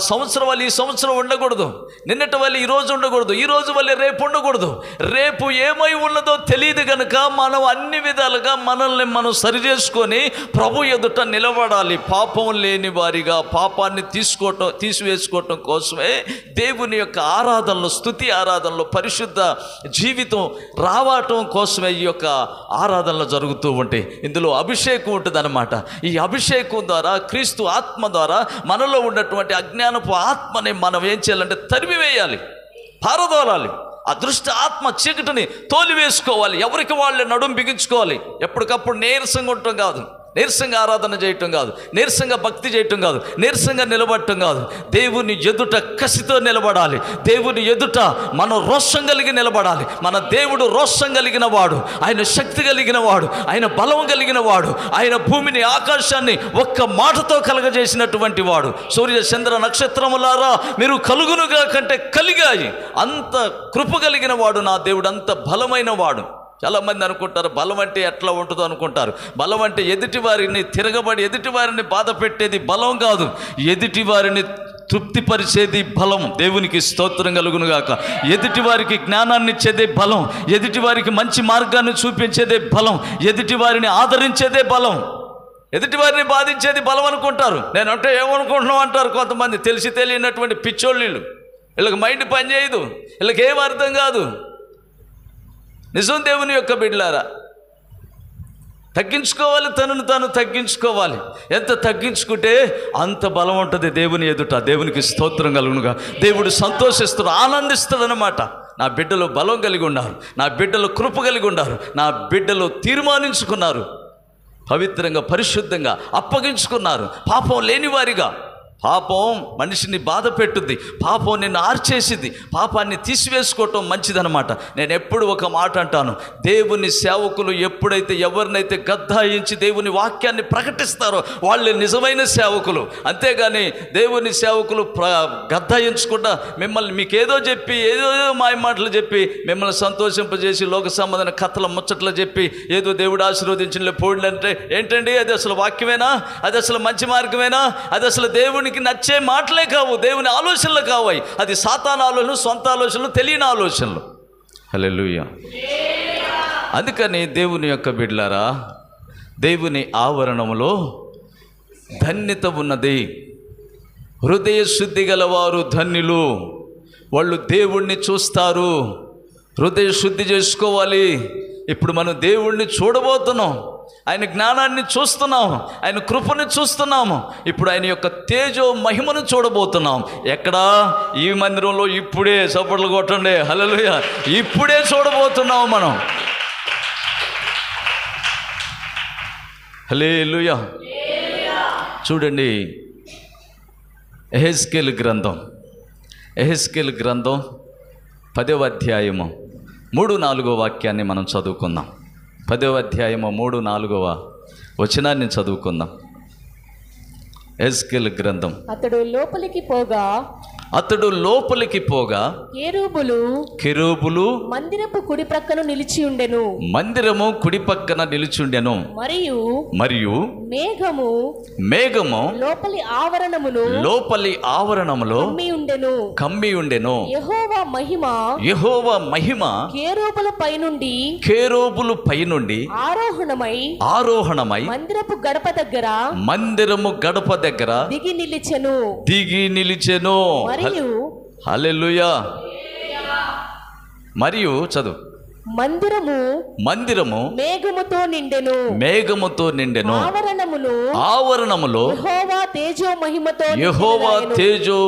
సంవత్సరం వల్ల ఈ సంవత్సరం ఉండకూడదు, నిన్నటి వల్ల ఈరోజు ఉండకూడదు, ఈరోజు వల్లే రేపు ఉండకూడదు. రేపు ఏమై ఉన్నదో తెలియదు కనుక మనం అన్ని విధాలుగా మనల్ని మనం సరిచేసుకొని ప్రభు ఎదుట నిలబడాలి. పాపం లేని వారిగా పాపాన్ని తీసివేసుకోవటం కోసమే దేవుని యొక్క ఆరాధనలో, స్తుతి ఆరాధనలో, పరిశుద్ధ జీవితం రావటం కోసమే ఈ యొక్క ఆరాధనలు జరుగుతూ ఉంటాయి. ఇందులో అభిషేకం ఉంటుంది అన్నమాట. ఈ అభిషేకం ద్వారా, క్రీస్తు ఆత్మ ద్వారా మనలో ఉన్నటువంటి అజ్ఞానపు ఆత్మని మనం ఏం చేయాలంటే తరిమివేయాలి, పారదోలాలి. ఆ దృష్టి ఆత్మ చీకటిని తోలివేసుకోవాలి. ఎవరికి వాళ్ళే నడుము బిగించుకోవాలి. ఎప్పటికప్పుడు నీరసంగా ఉండటం కాదు, నీరసంగా ఆరాధన చేయటం కాదు, నీరసంగా భక్తి చేయటం కాదు, నీరసంగా నిలబడటం కాదు. దేవుని ఎదుట కసితో నిలబడాలి. దేవుని ఎదుట మనం రోషం కలిగి నిలబడాలి. మన దేవుడు రోషం కలిగిన వాడు, ఆయన శక్తి కలిగిన వాడు, ఆయన బలం కలిగిన వాడు, ఆయన భూమిని ఆకాశాన్ని ఒక్క మాటతో కలగజేసినటువంటి వాడు. సూర్య చంద్ర నక్షత్రములారా మీరు కలుగునుగా కంటే కలిగాయి. అంత కృప కలిగిన వాడు నా దేవుడు, అంత బలమైన వాడు. చాలామంది అనుకుంటారు బలం అంటే ఎట్లా ఉంటుందో అనుకుంటారు. బలం అంటే ఎదుటివారిని తిరగబడి ఎదుటివారిని బాధ పెట్టేది బలం కాదు, ఎదుటివారిని తృప్తిపరిచేది బలం. దేవునికి స్తోత్రం కలుగునుగాక. ఎదుటివారికి జ్ఞానాన్ని ఇచ్చేదే బలం, ఎదుటివారికి మంచి మార్గాన్ని చూపించేదే బలం, ఎదుటివారిని ఆదరించేదే బలం. ఎదుటివారిని బాధించేది బలం అనుకుంటారు. నేనంటే ఏమనుకుంటున్నావు అంటారు కొంతమంది. తెలిసి తెలియనటువంటి పిచ్చోళ్ళు. వీళ్ళకి మైండ్ పనిచేయదు, వీళ్ళకి ఏం అర్థం కాదు. నిజం దేవుని యొక్క బిడ్డలారా, తగ్గించుకోవాలి, తనను తాను తగ్గించుకోవాలి. ఎంత తగ్గించుకుంటే అంత బలం ఉంటుంది దేవుని ఎదుట. దేవునికి స్తోత్రం కలుగునుగా. దేవుడు సంతోషిస్తాడు, ఆనందిస్తాడు అన్నమాట. నా బిడ్డలు బలం కలిగి ఉన్నారు, నా బిడ్డలు కృప కలిగి ఉన్నారు, నా బిడ్డలు తీర్మానించుకున్నారు, పవిత్రంగా పరిశుద్ధంగా అప్పగించుకున్నారు, పాపం లేనివారిగా. పాపం మనిషిని బాధ పెట్టుద్ది, పాపం నిన్ను ఆర్చేసింది. పాపాన్ని తీసివేసుకోవటం మంచిదన్నమాట. నేను ఎప్పుడు ఒక మాట అంటాను, దేవుని సేవకులు ఎప్పుడైతే ఎవరినైతే గద్దాయించి దేవుని వాక్యాన్ని ప్రకటిస్తారో వాళ్ళే నిజమైన సేవకులు. అంతేగాని దేవుని సేవకులు గద్దాయించకుండా మిమ్మల్ని మీకేదో చెప్పి ఏదో మాయ మాటలు చెప్పి మిమ్మల్ని సంతోషింపజేసి లోక సంబంధమైన కథల ముచ్చట్లు చెప్పి ఏదో దేవుడు ఆశీర్వదించిన పోయిందంటే ఏంటండి? అది అసలు వాక్యమేనా? అది అసలు మంచి మార్గమేనా? అది అసలు దేవునికి నచ్చే మాటలే కావు, దేవుని ఆలోచనలు కావాయి. అది సాతాను ఆలోచనలు, సొంత ఆలోచనలు, తెలియని ఆలోచనలు. హల్లెలూయా. అందుకని దేవుని యొక్క బిడ్డలారా, దేవుని ఆవరణంలో ధన్యత ఉన్నది. హృదయ శుద్ధి గలవారు ధన్యులు, వాళ్ళు దేవుణ్ణి చూస్తారు. హృదయ శుద్ధి చేసుకోవాలి. ఇప్పుడు మనం దేవుణ్ణి చూడబోతున్నాం, ఆయన జ్ఞానాన్ని చూస్తున్నాం, ఆయన కృపను చూస్తున్నాము. ఇప్పుడు ఆయన యొక్క తేజో మహిమను చూడబోతున్నాం. ఎక్కడా? ఈ మందిరంలో ఇప్పుడే. చప్పట్లు కొట్టండి, హల్లెలూయా. ఇప్పుడే చూడబోతున్నాం మనం. హల్లెలూయా. చూడండి, యెహెజ్కేలు గ్రంథం 10వ అధ్యాయము 3-4 వాక్యాన్ని మనం చదువుకుందాం. 10వ అధ్యాయము 3-4 వచనాన్ని చదువుకుందాం. యెహెజ్కేలు గ్రంథం. అతడు లోపలికి పోగా అతడు లోపలికి పోగా కెరూబులు మందిరపు కుడి ప్రక్కన నిలిచి ఉండెను. మందిరము కుడి పక్కన నిలుచుండెను. మరియు మేఘము లోపలి ఆవరణములో కమ్మి ఉండెను. యెహోవా మహిమ కెరూబుల పైనుండి ఆరోహణమై మందిరము గడప దగ్గర దిగి నిలిచెను. హల్లెలూయా. మరియు చదువు. మందిరము మేఘముతో నిండెను. ఆవరణములో యెహోవా తేజో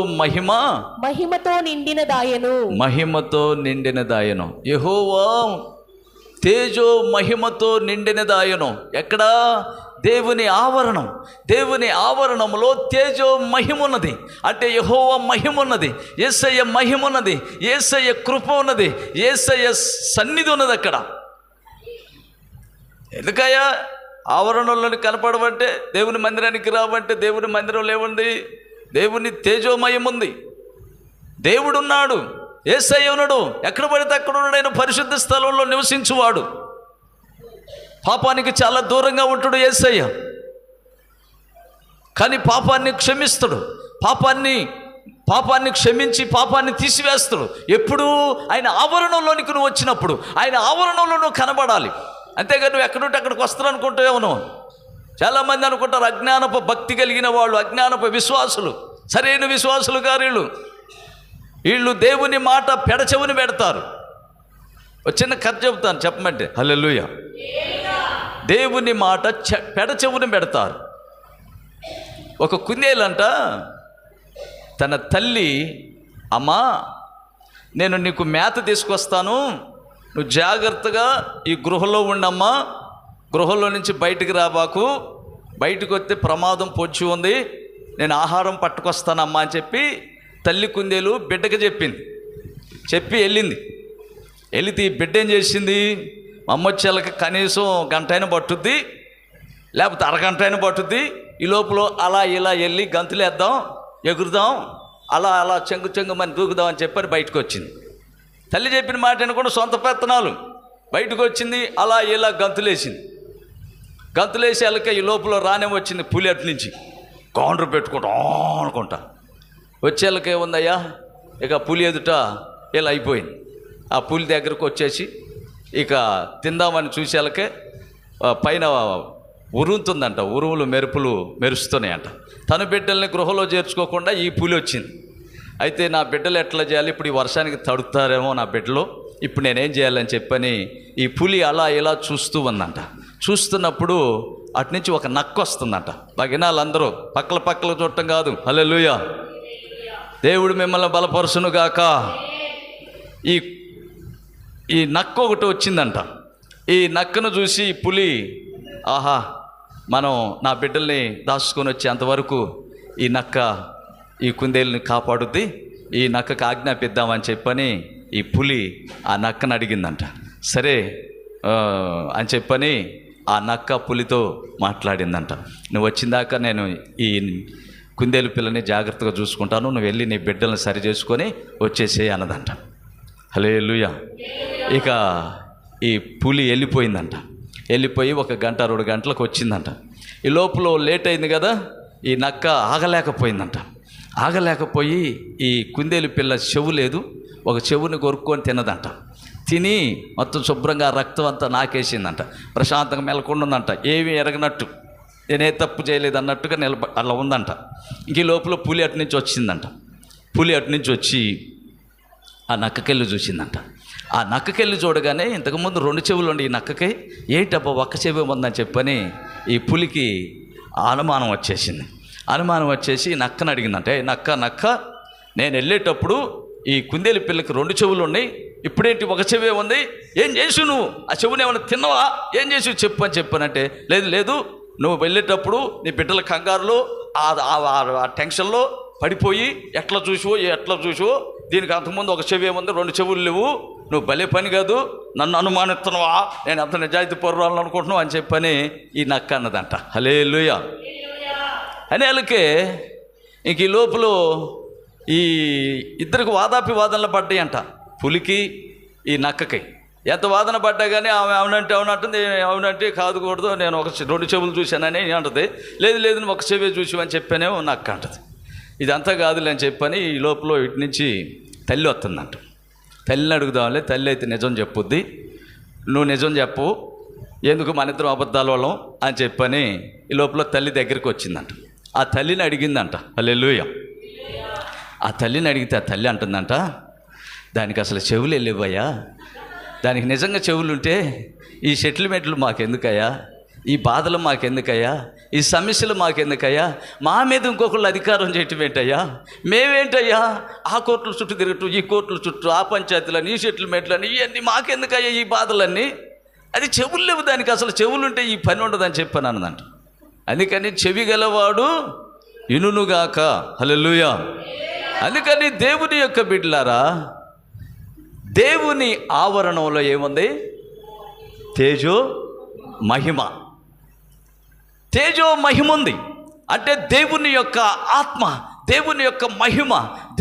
మహిమతో నిండినదాయను. యెహోవా తేజో మహిమతో నిండినదాయను. ఎక్కడా? దేవుని ఆవరణములో తేజో మహిమున్నది. అంటే యెహోవా మహిమున్నది, యేసయ్య మహిమున్నది, యేసయ్య కృప ఉన్నది, యేసయ్య సన్నిధి ఉన్నది అక్కడ. ఎందుకయ్యా ఆవరణంలోని కనపడమంటే, దేవుని మందిరానికి రావంటే దేవుని మందిరంలో ఏముంది? దేవుని తేజోమయం ఉంది. దేవుడు ఉన్నాడు, యేసయ్య ఉన్నాడు. ఎక్కడ పడితే అక్కడ ఉన్నాడు. ఆయన పరిశుద్ధ స్థలంలో నివసించువాడు. పాపానికి చాలా దూరంగా ఉంటాడు యేసయ్య. కానీ పాపాన్ని క్షమిస్తాడు. పాపాన్ని క్షమించి పాపాన్ని తీసివేస్తాడు. ఎప్పుడు? ఆయన ఆవరణంలోనికి నువ్వు వచ్చినప్పుడు, ఆయన ఆవరణంలో నువ్వు కనబడాలి. అంతేగా నువ్వు ఎక్కడుంటే అక్కడికి వస్తారు అనుకుంటావు నువ్వు. చాలామంది అనుకుంటారు అజ్ఞానపు భక్తి కలిగిన వాళ్ళు, అజ్ఞానపు విశ్వాసులు, సరైన విశ్వాసులు గారు వీళ్ళు దేవుని మాట పెడచెవుని పెడతారు. చిన్న కథ చెబుతాను, చెప్పమంటే. హల్లెలూయా. దేవుని మాట పెడచెవుని పెడతారు. ఒక కుందేలంట తన తల్లి, అమ్మా నేను నీకు మేత తీసుకొస్తాను, నువ్వు జాగ్రత్తగా ఈ గృహలో ఉండమ్మా, గృహంలో నుంచి బయటికి రాబాకు, బయటకు వస్తే ప్రమాదం పొంచి ఉంది, నేను ఆహారం పట్టుకొస్తానమ్మా అని చెప్పి తల్లి కుందేలు బిడ్డకి చెప్పి వెళ్ళింది. వెళితే ఈ బిడ్డ ఏం చేసింది? అమ్మ వచ్చేళ్ళకి కనీసం గంట అయినా పట్టుద్ది, లేకపోతే అరగంట అయినా పట్టుద్ది. ఈ లోపల అలా ఇలా వెళ్ళి గంతులేద్దాం, ఎగురుదాం, అలా చెంగుమని దూకుదాం అని చెప్పని బయటకు వచ్చింది. తల్లి చెప్పిన మాట అనుకుంటే సొంత పెత్తనాలు బయటకు వచ్చింది. అలా ఇలా గంతులేసి వెళ్ళక ఈ లోపల రానే వచ్చింది పులి అటు నుంచి కౌంటర్ పెట్టుకుంటా అనుకుంటా. వచ్చేళ్ళకి ఏముందయ్యా, ఇక పులి ఎదుట ఇలా అయిపోయింది. ఆ పులి దగ్గరకు వచ్చేసి ఇక తిందామని చూసేళ్ళకే పైన ఉరుముతుందంట, ఉరుములు మెరుపులు మెరుస్తున్నాయంట. తన బిడ్డల్ని గృహలో చేర్చుకోకుండా ఈ పులి వచ్చింది. అయితే నా బిడ్డలు ఎట్లా చేయాలి, ఇప్పుడు ఈ వర్షానికి తడుతారేమో నా బిడ్డలు, ఇప్పుడు నేనేం చేయాలని చెప్పని ఈ పులి అలా ఇలా చూస్తూ ఉందంట. చూస్తున్నప్పుడు అటు నుంచి ఒక నక్క వస్తుందంట. భగినాలందరూ పక్కల చూడటం కాదు. హల్లెలూయా. దేవుడు మిమ్మల్ని బలపరుచును గాక. ఈ నక్క ఒకటి వచ్చిందంట. ఈ నక్కను చూసి ఈ పులి, ఆహా మనం నా బిడ్డల్ని దాచుకొని వచ్చేంతవరకు ఈ నక్క ఈ కుందేలుని కాపాడుద్ది, ఈ నక్కకు ఆజ్ఞాపిద్దామని చెప్పని ఈ పులి ఆ నక్కను అడిగిందంట. సరే అని చెప్పని ఆ నక్క పులితో మాట్లాడిందంట. నువ్వు వచ్చిందాకా నేను ఈ కుందేలు పిల్లని జాగ్రత్తగా చూసుకుంటాను, నువ్వు వెళ్ళి నీ బిడ్డలను సరి చేసుకొని వచ్చేసేయి అన్నదంట. హల్లెలూయా. ఇక ఈ పులి వెళ్ళిపోయిందంట. వెళ్ళిపోయి 1 గంట 2 గంటలకు వచ్చిందంట. ఈ లోపల లేట్ అయింది కదా, ఈ నక్క ఆగలేకపోయి ఈ కుందేలు పిల్ల చెవు లేదు, ఒక చెవుని కొరుక్కొని తిన్నదంట. తిని మొత్తం శుభ్రంగా రక్తం అంతా నాకేసిందంట. ప్రశాంతంగా మెలకుండాందంట, ఏమీ ఎరగనట్టు, నేనే తప్పు చేయలేదు అన్నట్టుగా అలా ఉందంట. ఇంక ఈ లోపల పులి అటు నుంచి వచ్చిందంట. పులి అటు నుంచి వచ్చి ఆ నక్కకెళ్ళి చూసిందంట. ఆ నక్కకెళ్ళి చూడగానే ఇంతకుముందు 2 చెవులు ఉండి ఈ నక్కకి ఏంటబ్బా ఒక్క చెవి ఉందని చెప్పని ఈ పులికి అనుమానం వచ్చేసి నక్కను అడిగిందంటే, నక్క నేను వెళ్ళేటప్పుడు ఈ కుందేలు పిల్లకి 2 చెవులు ఉన్నాయి, ఇప్పుడేంటి ఒక చెవే ఉంది, ఏం చేసి నువ్వు ఆ చెవుని ఏమైనా తిన్నావా, ఏం చేసి చెప్పానంటే, లేదు నువ్వు వెళ్ళేటప్పుడు నీ బిడ్డల కంగారులో ఆ టెన్షన్లో పడిపోయి ఎట్లా చూసావో దీనికి అంతకుముందు ఒక చెవి ఏముంది, 2 చెవులు లేవు, నువ్వు భలే పని కాదు, నన్ను అనుమానిస్తున్నావా, నేను అంత నిజాయితీ పరువాలని అనుకుంటున్నావు అని చెప్పని ఈ నక్క అన్నదంట. హల్లెలూయా. అనేళ్ళకే ఇంక ఈ లోపల ఈ ఇద్దరికి వాదాలు పడ్డాయి అంట, పులికి ఈ నక్కకి. ఎంత వాదన పడ్డా కానీ ఆమె అవునంటే అవునంటుంది, అవునంటే కాదుకూడదు, నేను రెండు చెవులు చూశానని అంటది. లేదు నువ్వు ఒక చెవి చూసావని చెప్పానేమో నక్క అంటది. ఇదంతా కాదులే అని చెప్పని ఈ లోపల ఇటు నుంచి తల్లి వస్తుందంట. తల్లిని అడుగుదాంలే, తల్లి అయితే నిజం చెప్పుద్ది, నువ్వు నిజం చెప్పు, ఎందుకు మన ఇద్దరం అబద్ధాల వాళ్ళం అని చెప్పని ఈ లోపల తల్లి దగ్గరికి వచ్చిందంట. ఆ తల్లిని అడిగిందంట. హల్లెలూయా. ఆ తల్లిని అడిగితే ఆ తల్లి అంటుందంట, దానికి అసలు చెవులు వెళ్ళిపోయా, దానికి నిజంగా చెవులుంటే ఈ సెటిల్మెంట్లు మాకెందుకయ్యా, ఈ బాధలు మాకెందుకయ్యా, ఈ సమస్యలు మాకెందుకయ్యా, మా మీద ఇంకొకళ్ళు అధికారం చేయటం ఏంటయ్యా, మేమేంటయ్యా ఆ కోర్టుల చుట్టూ తిరగటం, ఈ కోర్టుల చుట్టూ, ఆ పంచాయతీలని, ఈ సెటిల్మెంట్లని, ఇవన్నీ మాకెందుకయ్యా ఈ బాధలన్నీ, అది చెవులు లేవు, దానికి అసలు చెవులుంటే ఈ పని ఉండదని చెప్పాను అన్నదంట. అందుకని చెవి గలవాడు ఇనునుగాక. హల్లెలూయా. అందుకని దేవుని యొక్క బిడ్డలారా, దేవుని ఆవరణంలో ఏముంది? తేజో మహిమ. తేజో మహిమ ఉంది అంటే దేవుని యొక్క ఆత్మ, దేవుని యొక్క మహిమ,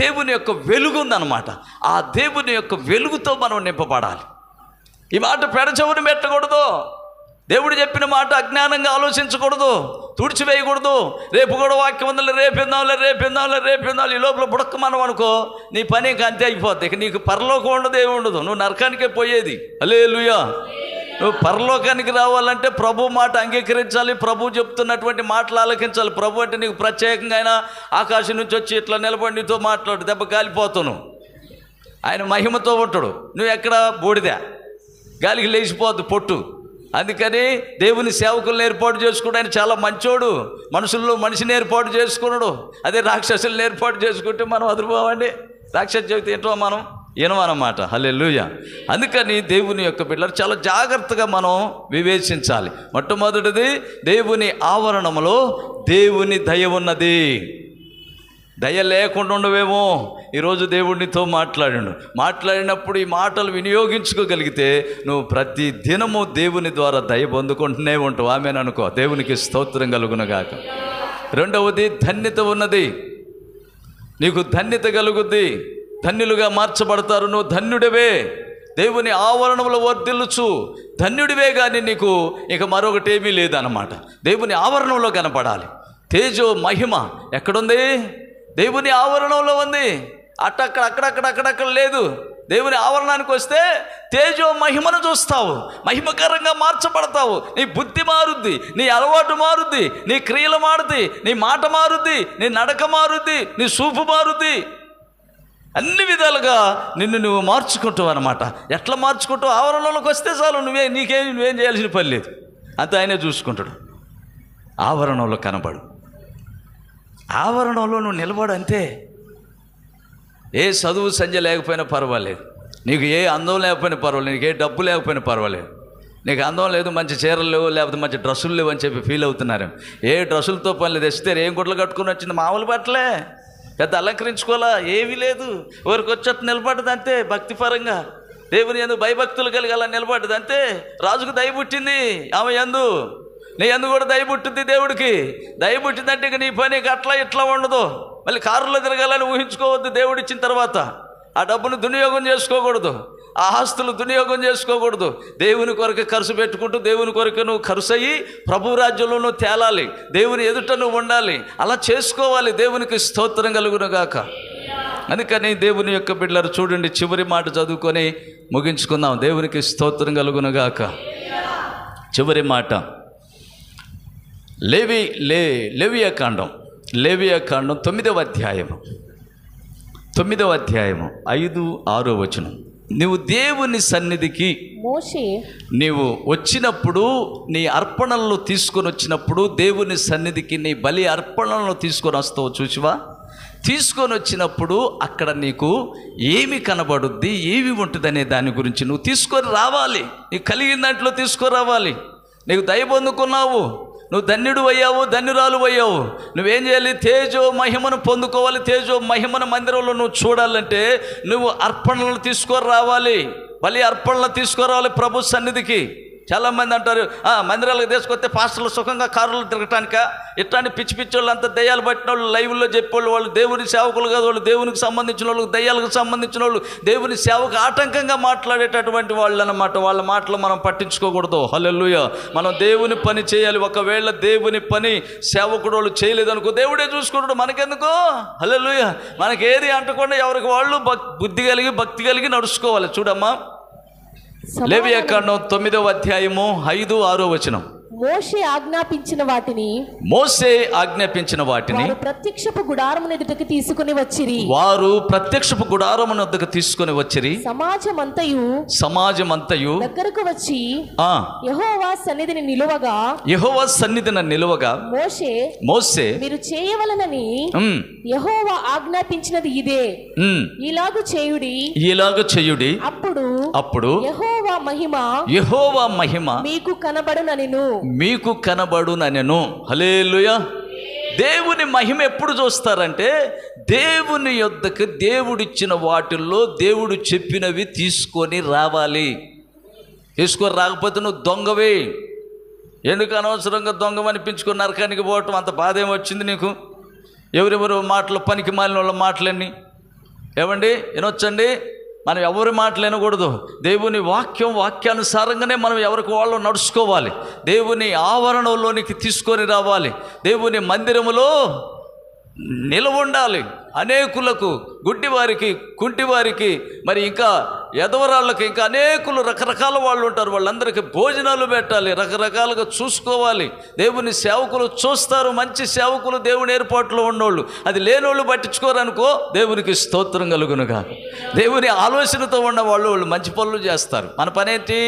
దేవుని యొక్క వెలుగు ఉందన్నమాట. ఆ దేవుని యొక్క వెలుగుతో మనం నింపబడాలి. ఈ మాట పెడచెవుని పెట్టకూడదు, దేవుడు చెప్పిన మాట అజ్ఞానంగా ఆలోచించకూడదు, తుడిచివేయకూడదు. రేపు కూడా వాక్యం ఉందా, రేపిందాంలే ఈ లోపల బుడక్క మనం అనుకో, నీ పని ఇంకా అంతే అయిపోద్ది. ఇక నీకు పరలోకం ఉండదు, ఏమి ఉండదు, నువ్వు నరకానికే పోయేది. హల్లెలూయా. నువ్వు పరలోకానికి రావాలంటే ప్రభు మాట అంగీకరించాలి, ప్రభు చెప్తున్నటువంటి మాటలు ఆలకించాలి. ప్రభు అంటే నీకు ప్రత్యేకంగా ఆయన ఆకాశం నుంచి వచ్చి ఇట్లా నిలబడి నీతో మాట్లాడు, దెబ్బ కాలిపోతాను. ఆయన మహిమతో ఉంటాడు, నువ్వు ఎక్కడ బూడిదా, గాలికి లేచిపోద్దు పొట్టు. అందుకని దేవుని సేవకులను ఏర్పాటు చేసుకుని ఆయన చాలా మంచోడు, మనుషుల్లో మనిషిని ఏర్పాటు చేసుకున్నాడు. అదే రాక్షసులను ఏర్పాటు చేసుకుంటే మనం అదురుపోవండి, రాక్షస చెబితే ఏంటో మనం వినమన్నమాట. హల్లెలూయా. అందుకని దేవుని యొక్క బిడ్డలు చాలా జాగ్రత్తగా మనం వివేచించాలి. మొట్టమొదటిది, దేవుని ఆవరణంలో దేవుని దయ ఉన్నది. దయ లేకుండా ఉండవేమో. ఈరోజు దేవుడినితో మాట్లాడినప్పుడు ఈ మాటలు వినియోగించుకోగలిగితే నువ్వు ప్రతి దినము దేవుని ద్వారా దయ పొందుకుంటూనే ఉంటావు. ఆమేననుకో. దేవునికి స్తోత్రం కలుగునుగాక. రెండవది, ధన్యత ఉన్నది. నీకు ధన్యత కలుగుద్ది, ధన్యులుగా మార్చబడతారు. నువ్వు ధన్యుడివే, దేవుని ఆవరణంలో వర్ధిల్లుచు ధన్యుడివే, కానీ నీకు ఇక మరొకటి ఏమీ లేదన్నమాట. దేవుని ఆవరణంలో కనపడాలి. తేజో మహిమ ఎక్కడుంది? దేవుని ఆవరణంలో ఉంది. అక్కడక్కడ లేదు. దేవుని ఆవరణానికి వస్తే తేజో మహిమను చూస్తావు, మహిమకరంగా మార్చబడతావు. నీ బుద్ధి మారుద్ది, నీ అలవాటు మారుద్ది, నీ క్రియలు మారుద్ది, నీ మాట మారుద్ది, నీ నడక మారుద్ది, నీ చూపు మారుద్ది. అన్ని విధాలుగా నువ్వు మార్చుకుంటావు అన్నమాట. ఎట్లా మార్చుకుంటావు? ఆవరణలోకి వస్తే చాలు, నువ్వేం చేయాల్సిన పని లేదు, అంత ఆయనే చూసుకుంటాడు. ఆవరణంలో కనబడు, ఆవరణంలో నువ్వు నిలబడు అంతే. ఏ చదువు సంధ్య లేకపోయినా పర్వాలేదు, నీకు ఏ అందం లేకపోయినా పర్వాలేదు, నీకు ఏ డబ్బు లేకపోయినా పర్వాలేదు, నీకు అందం లేదు, మంచి చీరలు లేవు, లేకపోతే మంచి డ్రెస్సులు లేవు అని చెప్పి ఫీల్ అవుతున్నారు. ఏ డ్రెస్సులతో పని లేదు, తెస్తే ఏం గుడ్లు కట్టుకుని వచ్చింది, మామూలు బట్టలే, పెద్ద అలంకరించుకోవాలా ఏమీ లేదు, ఊరికి వచ్చేట్టు నిలబడ్డది అంతే. భక్తిపరంగా దేవుని యందు భయభక్తులు కలిగి అలా నిలబడ్డది అంతే. రాజుకు దయ పుట్టింది ఆమె యందు, నీ యందు కూడా దయ పుట్టింది. దేవుడికి దయ పుట్టిందంటే ఇక నీ పని అట్లా ఇట్లా ఉండదు. మళ్ళీ కారులో తిరగాలని ఊహించుకోవద్దు. దేవుడు ఇచ్చిన తర్వాత ఆ డబ్బును దుర్వినియోగం చేసుకోకూడదు, ఆ ఆస్తులు దుర్వినియోగం చేసుకోకూడదు. దేవుని కొరకు ఖర్చు పెట్టుకుంటూ దేవుని కొరకు నువ్వు ఖర్చు అయ్యి ప్రభు రాజ్యంలో నువ్వు తేలాలి, దేవుని ఎదుట నువ్వు ఉండాలి. అలా చేసుకోవాలి. దేవునికి స్తోత్రం కలుగునుగాక. అందుకని దేవుని యొక్క బిడ్డలారు చూడండి, చివరి మాట చదువుకొని ముగించుకుందాం. దేవునికి స్తోత్రం కలుగునుగాక. చివరి మాట లేవియాకాండం 9వ అధ్యాయము 5-6 వచనం. నువ్వు దేవుని సన్నిధికి నీవు వచ్చినప్పుడు, నీ అర్పణలను తీసుకొని వచ్చినప్పుడు, దేవుని సన్నిధికి నీ బలి అర్పణలను తీసుకొని వస్తావు చూసివా. తీసుకొని వచ్చినప్పుడు అక్కడ నీకు ఏమి కనబడుద్ది, ఏమి ఉంటుంది అనే దాని గురించి నువ్వు తీసుకొని రావాలి. నీకు కలిగిన దాంట్లో తీసుకురావాలి. నీకు దయ పొందుకున్నావు, నువ్వు ధన్యుడు అయ్యావు, ధన్యురాలు అయ్యావు. నువ్వేం చేయాలి? తేజో మహిమను పొందుకోవాలి. తేజో మహిమను మందిరంలో నువ్వు చూడాలంటే నువ్వు అర్పణలను తీసుకొని రావాలి, బలి అర్పణలు తీసుకురావాలి ప్రభు సన్నిధికి. చాలామంది అంటారు మందిరాలకు తీసుకొస్తే పాస్టర్లు సుఖంగా కారులు తిరగటానిక, ఇట్లాంటి పిచ్చి పిచ్చి వాళ్ళు అంతా దయ్యాలు పట్టిన వాళ్ళు, లైవ్లో చెప్పేవాళ్ళు, వాళ్ళు దేవుని సేవకులు కాదు, వాళ్ళు దేవునికి సంబంధించిన వాళ్ళు, దయ్యాలకు సంబంధించిన వాళ్ళు, దేవుని సేవకు ఆటంకంగా మాట్లాడేటటువంటి వాళ్ళు అన్నమాట. వాళ్ళ మాటలు మనం పట్టించుకోకూడదు. హల్లెలూయా. మనం దేవుని పని చేయాలి. ఒకవేళ దేవుని పని సేవకుడు వాళ్ళు చేయలేదనుకో, దేవుడే చూసుకుంటాడు, మనకెందుకో. హల్లెలూయా. మనకేది అంటకుండా ఎవరికి వాళ్ళు బుద్ధి కలిగి భక్తి కలిగి నడుచుకోవాలి. చూడమ్మా, లేవియాకాండం 9వ అధ్యాయము 5, 6 వచనం. మోషే ఆజ్ఞాపించిన వాటిని వారు ప్రత్యక్షపు గుడారమున ఎదుటకు తీసుకుని వచ్చిరి. సమాజమంతయు దగ్గరకు వచ్చి యెహోవా సన్నిధిని నిలువగా మోషే మీరు చేయవలనని యెహోవా ఆజ్ఞాపించినది ఇదే, ఇలాగు చేయుడి, అప్పుడు యెహోవా మహిమ మీకు కనబడుననెను. హల్లెలూయా. దేవుని మహిమ ఎప్పుడు చూస్తారంటే, దేవుని యొద్దకు దేవుడిచ్చిన వాటిల్లో దేవుడు చెప్పినవి తీసుకొని రావాలి. తీసుకొని రాకపోతే నువ్వు దొంగవే. ఎందుకు అనవసరంగా దొంగ అనిపించుకుని నరకానికి పోవటం? అంత బాధ ఏమొచ్చింది నీకు? ఎవరెవరు మాటలు, పనికి మాలిన వాళ్ళ మాటలన్నీ ఏమండి వినొచ్చండి. మనం ఎవరి మాటలు వినకూడదు. దేవుని వాక్యానుసారంగానే మనం ఎవరికి వాళ్ళు నడుచుకోవాలి. దేవుని ఆవరణలోనికి తీసుకొని రావాలి. దేవుని మందిరములో నిలవుండాలి. అనేకులకు, గుడ్డివారికి, కుంటివారికి, మరి ఇంకా ఎదవరాళ్ళకి, ఇంకా అనేకులు రకరకాల వాళ్ళు ఉంటారు. వాళ్ళందరికీ భోజనాలు పెట్టాలి, రకరకాలుగా చూసుకోవాలి. దేవుని సేవకులు చూస్తారు, మంచి సేవకులు, దేవుని ఏర్పాట్లో ఉన్నోళ్ళు. అది లేనోళ్ళు పట్టించుకోరనుకో, దేవునికి స్తోత్రం కలుగునుగా. దేవుని ఆలోచనతో ఉన్న వాళ్ళు మంచి పనులు చేస్తారు. మన పనేంటి?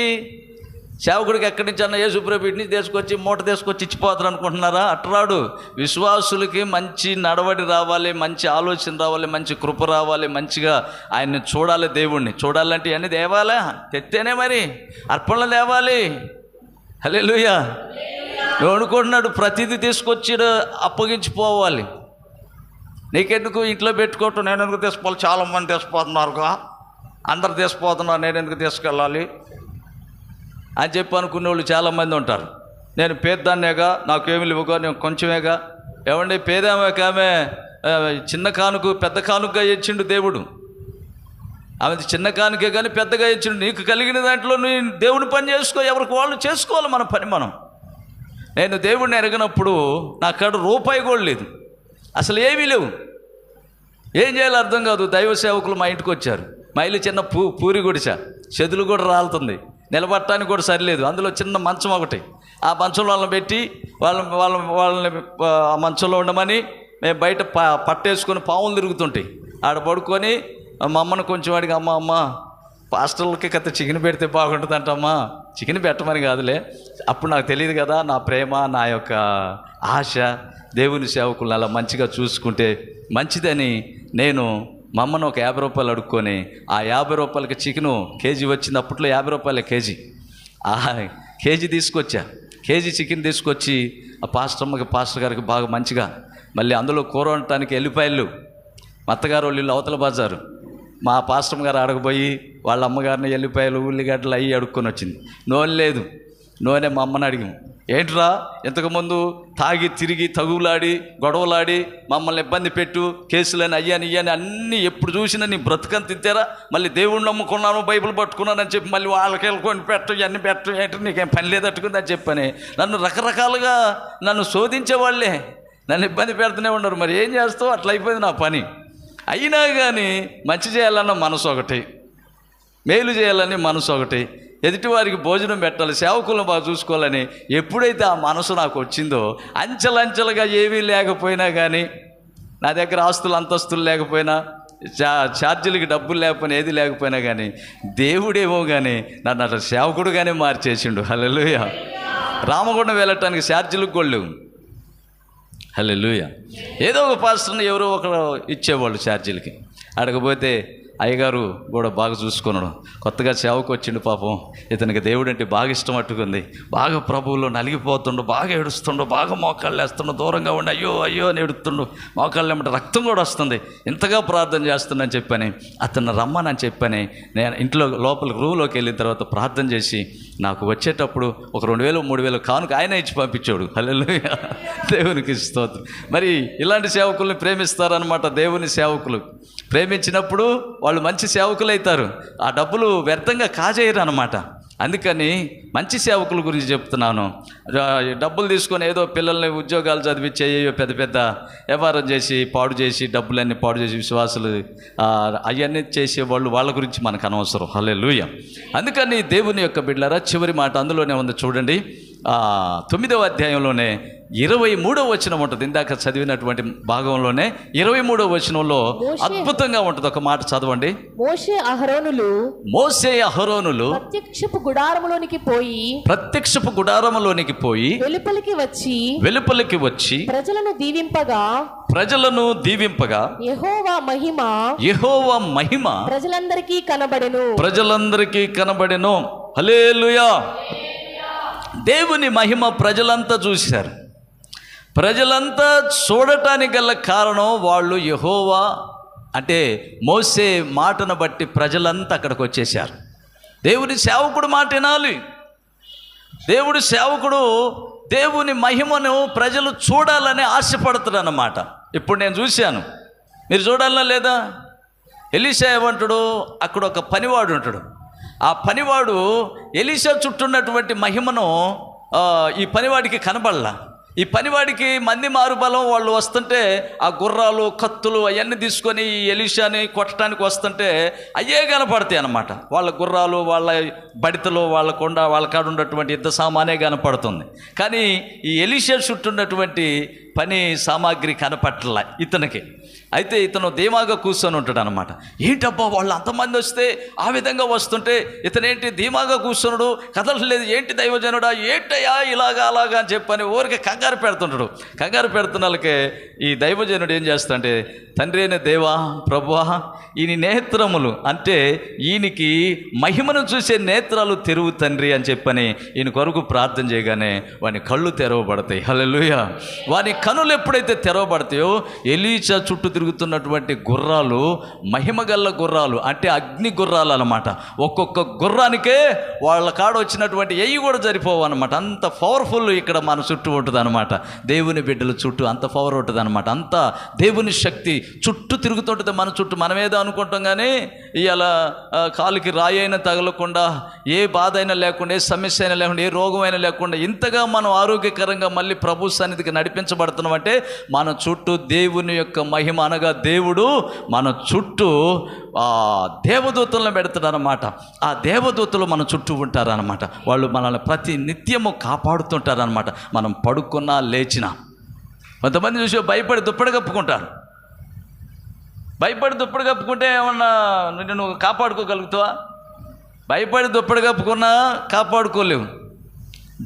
సేవకుడికి ఎక్కడి నుంచి అన్న యేసుప్రభు వీటిని తీసుకొచ్చి మూట తీసుకొచ్చి ఇచ్చిపోతారు అనుకుంటున్నారా? అట్రాడు. విశ్వాసులకి మంచి నడవడి రావాలి, మంచి ఆలోచన రావాలి, మంచి కృప రావాలి, మంచిగా ఆయన్ని చూడాలి. దేవుణ్ణి చూడాలంటే అన్నీ తేవాలా? తెత్తేనే మరి అర్పణలు తేవాలి. హల్లెలూయా. నువ్వు అనుకుంటున్నాడు ప్రతిదీ తీసుకొచ్చి అప్పగించిపోవాలి. నీకెందుకు ఇంట్లో పెట్టుకోవటం? నేను ఎందుకు తీసుకోవాలి? చాలామంది తీసుకుపోతున్నారుగా, అందరు తీసుకుపోతున్నారు, నేను ఎందుకు తీసుకెళ్ళాలి అని చెప్పి అనుకునే వాళ్ళు చాలామంది ఉంటారు. నేను పేదదాన్నేగా, నాకేమి లేవుగా, నేను కొంచెమేగా. ఏమండి, పేదామెకి ఆమె చిన్న కానుక పెద్ద కానుకగా ఇచ్చిండు దేవుడు. ఆమె చిన్న కానుకే కానీ పెద్దగా ఇచ్చిండు. నీకు కలిగిన దాంట్లో నువ్వు దేవుని పని చేసుకో, ఎవరికి వాళ్ళు చేసుకోవాలి మన పని మనం. నేను దేవుడిని ఎరగనప్పుడు నా కాడ రూపాయి కూడా లేదు, అసలు ఏమీ లేవు. ఏం చేయాలో అర్థం కాదు. దైవ సేవకులు మా ఇంటికి వచ్చారు. మా ఇల్లు చిన్న పూరి గుడిస, చెదులు కూడా రాలుతుంది, నిలబట్టడానికి కూడా సరిలేదు. అందులో చిన్న మంచం ఒకటి, ఆ మంచంలో వాళ్ళని పెట్టి వాళ్ళని ఆ మంచంలో ఉండమని మేము బయట పట్టేసుకొని పావులు తిరుగుతుంటాయి. ఆడ పడుకొని మా అమ్మను కొంచెం అడిగి, అమ్మ పాస్టర్లకి కథ చికెన్ పెడితే బాగుంటుందంటమ్మా. చికెన్ పెట్టమని కాదులే, అప్పుడు నాకు తెలియదు కదా నా ప్రేమ, నా యొక్క ఆశ దేవుని సేవకులను అలా మంచిగా చూసుకుంటే మంచిదని నేను మా అమ్మను ఒక 50 రూపాయలు అడుక్కొని, ఆ 50 రూపాయలకి చికెను కేజీ వచ్చింది. అప్పట్లో 50 రూపాయల కేజీ. ఆ కేజీ తీసుకొచ్చా. కేజీ చికెన్ తీసుకొచ్చి ఆ పాస్టర్ గారికి బాగా మంచిగా, మళ్ళీ అందులో కూర వండటానికి ఎల్లిపాయలు, మా అత్తగారు వాళ్ళు ఇల్లు అవతల బజారు. మా పాస్టర్ గారు అడగబోయి వాళ్ళ అమ్మగారిని ఎల్లిపాయలు, ఉల్లిగడ్డలు అయ్యి అడుక్కొని వచ్చింది. నూనె లేదు. నూనె మా అమ్మని అడిగాం, ఏంట్రా ఇంతకుముందు తాగి తిరిగి తగులాడి గొడవలాడి మమ్మల్ని ఇబ్బంది పెట్టు, కేసులని అయ్యాని అన్నీ ఎప్పుడు చూసినా నీ బ్రతుకని తింటారా? మళ్ళీ దేవుణ్ణి నమ్ముకున్నాను, బైబిల్ పట్టుకున్నానని చెప్పి మళ్ళీ వాళ్ళకి వెళ్ళుకొని పెట్టు, ఇవన్నీ పెట్టు, ఏంటి నీకేం పని లేదట్టుకుందని చెప్పని నన్ను రకరకాలుగా నన్ను శోధించేవాళ్ళే, నన్ను ఇబ్బంది పెడుతూనే ఉన్నారు. మరి ఏం చేస్తావు? అట్లా అయిపోయింది నా పని. అయినా కానీ మంచి చేయాలన్న మనసు ఒకటి, మేలు చేయాలని మనసు ఒకటి, ఎదుటివారికి భోజనం పెట్టాలి, సేవకులను బాగా చూసుకోవాలని ఎప్పుడైతే ఆ మనసు నాకు వచ్చిందో, అంచెలంచెలుగా ఏమీ లేకపోయినా కానీ, నా దగ్గర ఆస్తులు అంతస్తులు లేకపోయినా, ఛార్జీలకి డబ్బులు లేకపోయినా, ఏది లేకపోయినా కానీ దేవుడేమో కానీ నన్ను అట్లా సేవకుడుగానే మార్చేసిండు. హల్లెలూయా. రామగుండం వెళ్ళటానికి ఛార్జీలకు కూడా లేవు. హల్లెలూయా. ఏదో ఒక పాస్టర్ని ఎవరో ఒకరు ఇచ్చేవాళ్ళు ఛార్జీలకి. అడగపోతే అయ్యగారు కూడా బాగా చూసుకున్నాడు. కొత్తగా సేవకు వచ్చిండు, పాపం ఇతనికి దేవుడు అంటే బాగా ఇష్టం అట్టుకుంది. బాగా ప్రభువులో నలిగిపోతుండు, బాగా ఏడుస్తుండు, బాగా మోకాళ్ళు వేస్తుండు, దూరంగా ఉండి అయ్యో అయ్యో అని ఏడుతుండు, మోకాళ్ళు ఏమంటే రక్తం కూడా వస్తుంది. ఇంతగా ప్రార్థన చేస్తుందని చెప్పని అతను రమ్మని చెప్పని నేను ఇంట్లో లోపలికి రూమ్లోకి వెళ్ళిన తర్వాత ప్రార్థన చేసి నాకు వచ్చేటప్పుడు ఒక 2000 3000 కానుక ఆయన ఇచ్చి పంపించాడు. హల్లెలూయా, దేవునికి స్తోత్రం. మరి ఇలాంటి సేవకుల్ని ప్రేమిస్తారనమాట. దేవుని సేవకులు ప్రేమించినప్పుడు వాళ్ళు మంచి సేవకులు అవుతారు. ఆ డబ్బులు వ్యర్థంగా కాజేయరు అనమాట. అందుకని మంచి సేవకుల గురించి చెప్తున్నాను. డబ్బులు తీసుకొని ఏదో పిల్లల్ని ఉద్యోగాలు చదివించేయో పెద్ద పెద్ద వ్యాపారం చేసి పాడు చేసి డబ్బులన్నీ పాడు చేసి విశ్వాసులు అవన్నీ చేసేవాళ్ళు, వాళ్ళ గురించి మనకు అనవసరం. హల్లెలూయా. అందుకని దేవుని యొక్క బిడ్డలారా, చివరి మాట అందులోనే ఉంది చూడండి. 9వ అధ్యాయంలోనే 23వ వచనం ఉంటుంది. ఇందాక చదివినటువంటి భాగంలోనే 23వ వచనంలో అద్భుతంగా ఉంటుంది. ఒక మాట చదవండి. మోషే అహరోనులు ప్రత్యక్షపు గుడారములోనికి పోయి వెలుపలికి వచ్చి ప్రజలను దీవింపగా యెహోవా మహిమ ప్రజలందరికీ కనబడెను. హల్లెలూయా. దేవుని మహిమ ప్రజలంతా చూశారు. ప్రజలంతా చూడటానికి గల కారణం వాళ్ళు యెహోవా అంటే మోసే మాటను బట్టి ప్రజలంతా అక్కడికి వచ్చేసారు. దేవుని సేవకుడు మాట వినాలి. దేవుడి సేవకుడు దేవుని మహిమను ప్రజలు చూడాలని ఆశపడుతున్నాడు అన్నమాట. ఇప్పుడు నేను చూశాను, మీరు చూడాలన్నా లేదా? ఎలీషా ఏమంటాడు, అక్కడ ఒక పనివాడు ఉంటాడు. ఆ పనివాడు ఎలీషా చుట్టూన్నటువంటి మహిమను ఈ పనివాడికి కనబడలా. ఈ పనివాడికి మంది మారుబలం వాళ్ళు వస్తుంటే ఆ గుర్రాలు కత్తులు అవన్నీ తీసుకొని ఈ ఎలీషాని కొట్టడానికి వస్తుంటే అయ్యే కనపడతాయి అన్నమాట. వాళ్ళ గుర్రాలు, వాళ్ళ బడితలు, వాళ్ళ కొండ, వాళ్ళ కాడ ఉన్నటువంటి యుద్ధ సామానే కనపడుతుంది. కానీ ఈ ఎలీషా చుట్టూ ఉన్నటువంటి పని సామాగ్రి కనపట్ల ఇతనికి. అయితే ఇతను ధీమాగా కూర్చొని ఉంటాడు అనమాట. ఏంటబ్బా వాళ్ళు అంతమంది వస్తే ఆ విధంగా వస్తుంటే ఇతనేంటి ధీమాగా కూర్చున్నాడు, కదలలేదు, ఏంటి దైవజనుడా, ఏంటయ్యా ఇలాగా అలాగా అని చెప్పని ఊరికి కంగారు పెడుతుంటాడు. కంగారు పెడుతున్న వాళ్ళకే ఈ దైవజనుడు ఏం చేస్తాడంటే, తండ్రి అయిన దేవా ప్రభువా, ఈయన నేత్రములు అంటే ఈయనకి మహిమను చూసే నేత్రాలు తెరువు తండ్రి అని చెప్పని ఈయన కొరకు ప్రార్థన చేయగానే వాని కళ్ళు తెరవబడతాయి. హల్లెలూయా. వాని కనులు ఎప్పుడైతే తెరవబడతాయో ఎలీషా చుట్టూ తిరుగుతున్నటువంటి గుర్రాలు మహిమగల్ల గుర్రాలు అంటే అగ్ని గుర్రాలు అన్నమాట. ఒక్కొక్క గుర్రానికే వాళ్ళ కాడ వచ్చినటువంటి ఎయ్యి కూడా సరిపోవు అనమాట. అంత పవర్ఫుల్ ఇక్కడ మన చుట్టూ ఉంటుంది అనమాట. దేవుని బిడ్డల చుట్టూ అంత పవర్ ఉంటుంది అనమాట. అంత దేవుని శక్తి చుట్టూ తిరుగుతుంటుంది మన చుట్టూ. మనమేదో అనుకుంటాం కానీ ఇవాళ కాలుకి రాయి అయినా తగలకుండా, ఏ బాధ అయినా లేకుండా, ఏ సమస్య అయినా లేకుండా, ఏ రోగం అయినా లేకుండా ఇంతగా మనం ఆరోగ్యకరంగా మళ్ళీ ప్రభు సన్నిధికి నడిపించబడుతున్నాం అంటే మన చుట్టూ దేవుని యొక్క మహిమ అనగా దేవుడు మన చుట్టూ దేవదూతలను పెడతాడనమాట. ఆ దేవదూతలు మన చుట్టూ ఉంటారనమాట. వాళ్ళు మనల్ని ప్రతి నిత్యము కాపాడుతుంటారనమాట. మనం పడుకున్నా లేచినా. కొంతమంది చూసి భయపడి దుప్పటి కప్పుకుంటారు. భయపడి దుప్పటి కప్పుకుంటే ఏమన్నా నువ్వు కాపాడుకోగలుగుతావా? భయపడి దుప్పటి కప్పుకున్నా కాపాడుకోలేవు.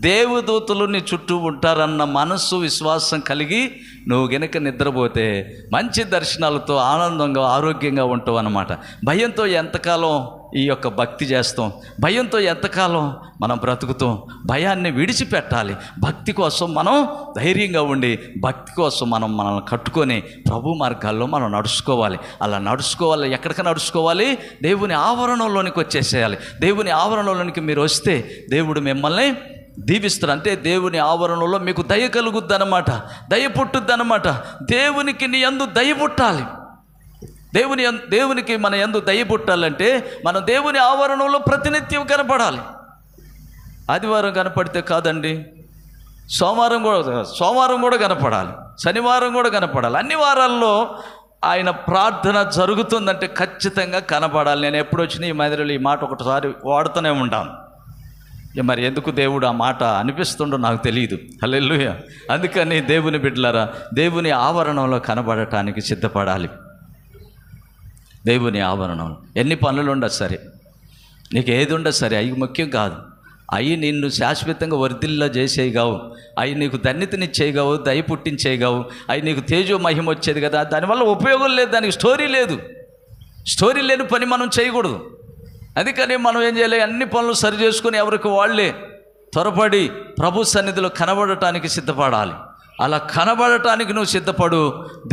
దేవదూతలు నీ చుట్టూ ఉంటారన్న మనస్సు విశ్వాసం కలిగి నువ్వు గనక నిద్రపోతే మంచి దర్శనాలతో ఆనందంగా ఆరోగ్యంగా ఉంటావు అన్నమాట. భయంతో ఎంతకాలం ఈ యొక్క భక్తి చేస్తాం, భయంతో ఎంతకాలం మనం బ్రతుకుతాం. భయాన్ని విడిచిపెట్టాలి. భక్తి కోసం మనం ధైర్యంగా ఉండి భక్తి కోసం మనల్ని కట్టుకొని ప్రభు మార్గాల్లో మనం నడుచుకోవాలి. అలా నడుచుకోవాలి. ఎక్కడికి నడుచుకోవాలి? దేవుని ఆవరణలోనికి వచ్చేసేయాలి. దేవుని ఆవరణలోనికి మీరు వస్తే దేవుడు మిమ్మల్ని దీవిస్తారు. అంటే దేవుని ఆవరణలో మీకు దయ కలుగుద్ది అన్నమాట, దయ పుట్టుద్ది అన్నమాట. దేవునికి నీ యందు దయ పుట్టాలి. దేవునికి మన యందు దయ పుట్టాలంటే మనం దేవుని ఆవరణలో ప్రతినిత్యం కనపడాలి. ఆదివారం కనపడితే కాదండి, సోమవారం కూడా కనపడాలి, శనివారం కూడా కనపడాలి. అన్ని వారాల్లో ఆయన ప్రార్థన జరుగుతుందంటే ఖచ్చితంగా కనపడాలి. నేను ఎప్పుడు వచ్చినా ఈ మధ్యలో ఈ మాట ఒకటిసారి వాడుతూనే ఉంటాను. మరి ఎందుకు దేవుడు ఆ మాట అనిపిస్తుండో నాకు తెలియదు. హల్లెలూయా. అందుకని దేవుని బిడ్డలారా, దేవుని ఆవరణంలో కనబడటానికి సిద్ధపడాలి. దేవుని ఆవరణంలో ఎన్ని పనులు ఉండదు సరే, నీకు ఏది ఉండదు సరే, అవి ముఖ్యం కాదు. అవి నిన్ను శాశ్వతంగా వర్ధిల్లా చేసేయగావు, అవి నీకు ధన్యతనిచ్చేయగావు, దయ పుట్టించేయగావు, అవి నీకు తేజో మహిమ వచ్చేది కదా. దానివల్ల ఉపయోగం లేదు, దానికి స్టోరీ లేదు. స్టోరీ లేని పని మనం చేయకూడదు. అందుకని మనం ఏం చేయాలి, అన్ని పనులు సరి చేసుకొని ఎవరికి వాళ్ళే త్వరపడి ప్రభు సన్నిధిలో కనబడటానికి సిద్ధపడాలి. అలా కనబడటానికి నువ్వు సిద్ధపడు.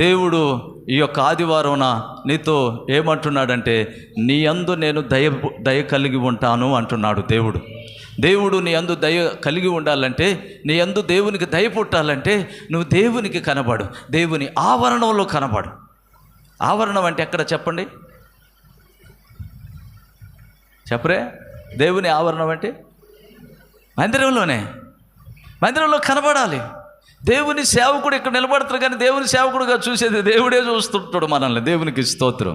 దేవుడు ఈ యొక్క ఆదివారం నీతో ఏమంటున్నాడంటే, నీ యందు నేను దయ కలిగి ఉంటాను అంటున్నాడు దేవుడు. దేవుడు నీ యందు దయ కలిగి ఉండాలంటే, నీ యందు దేవునికి దయ పుట్టాలంటే నువ్వు దేవునికి కనబడు, దేవుని ఆవరణంలో కనబడు. ఆవరణం అంటే ఎక్కడ చెప్పండి, చెప్పరే? దేవుని ఆవరణం అంటే మందిరంలో కనబడాలి. దేవుని సేవకుడు ఇక్కడ నిలబడతారు, కానీ దేవుని సేవకుడుగా చూసేది దేవుడే చూస్తుంటాడు మనల్ని. దేవునికి స్తోత్రం.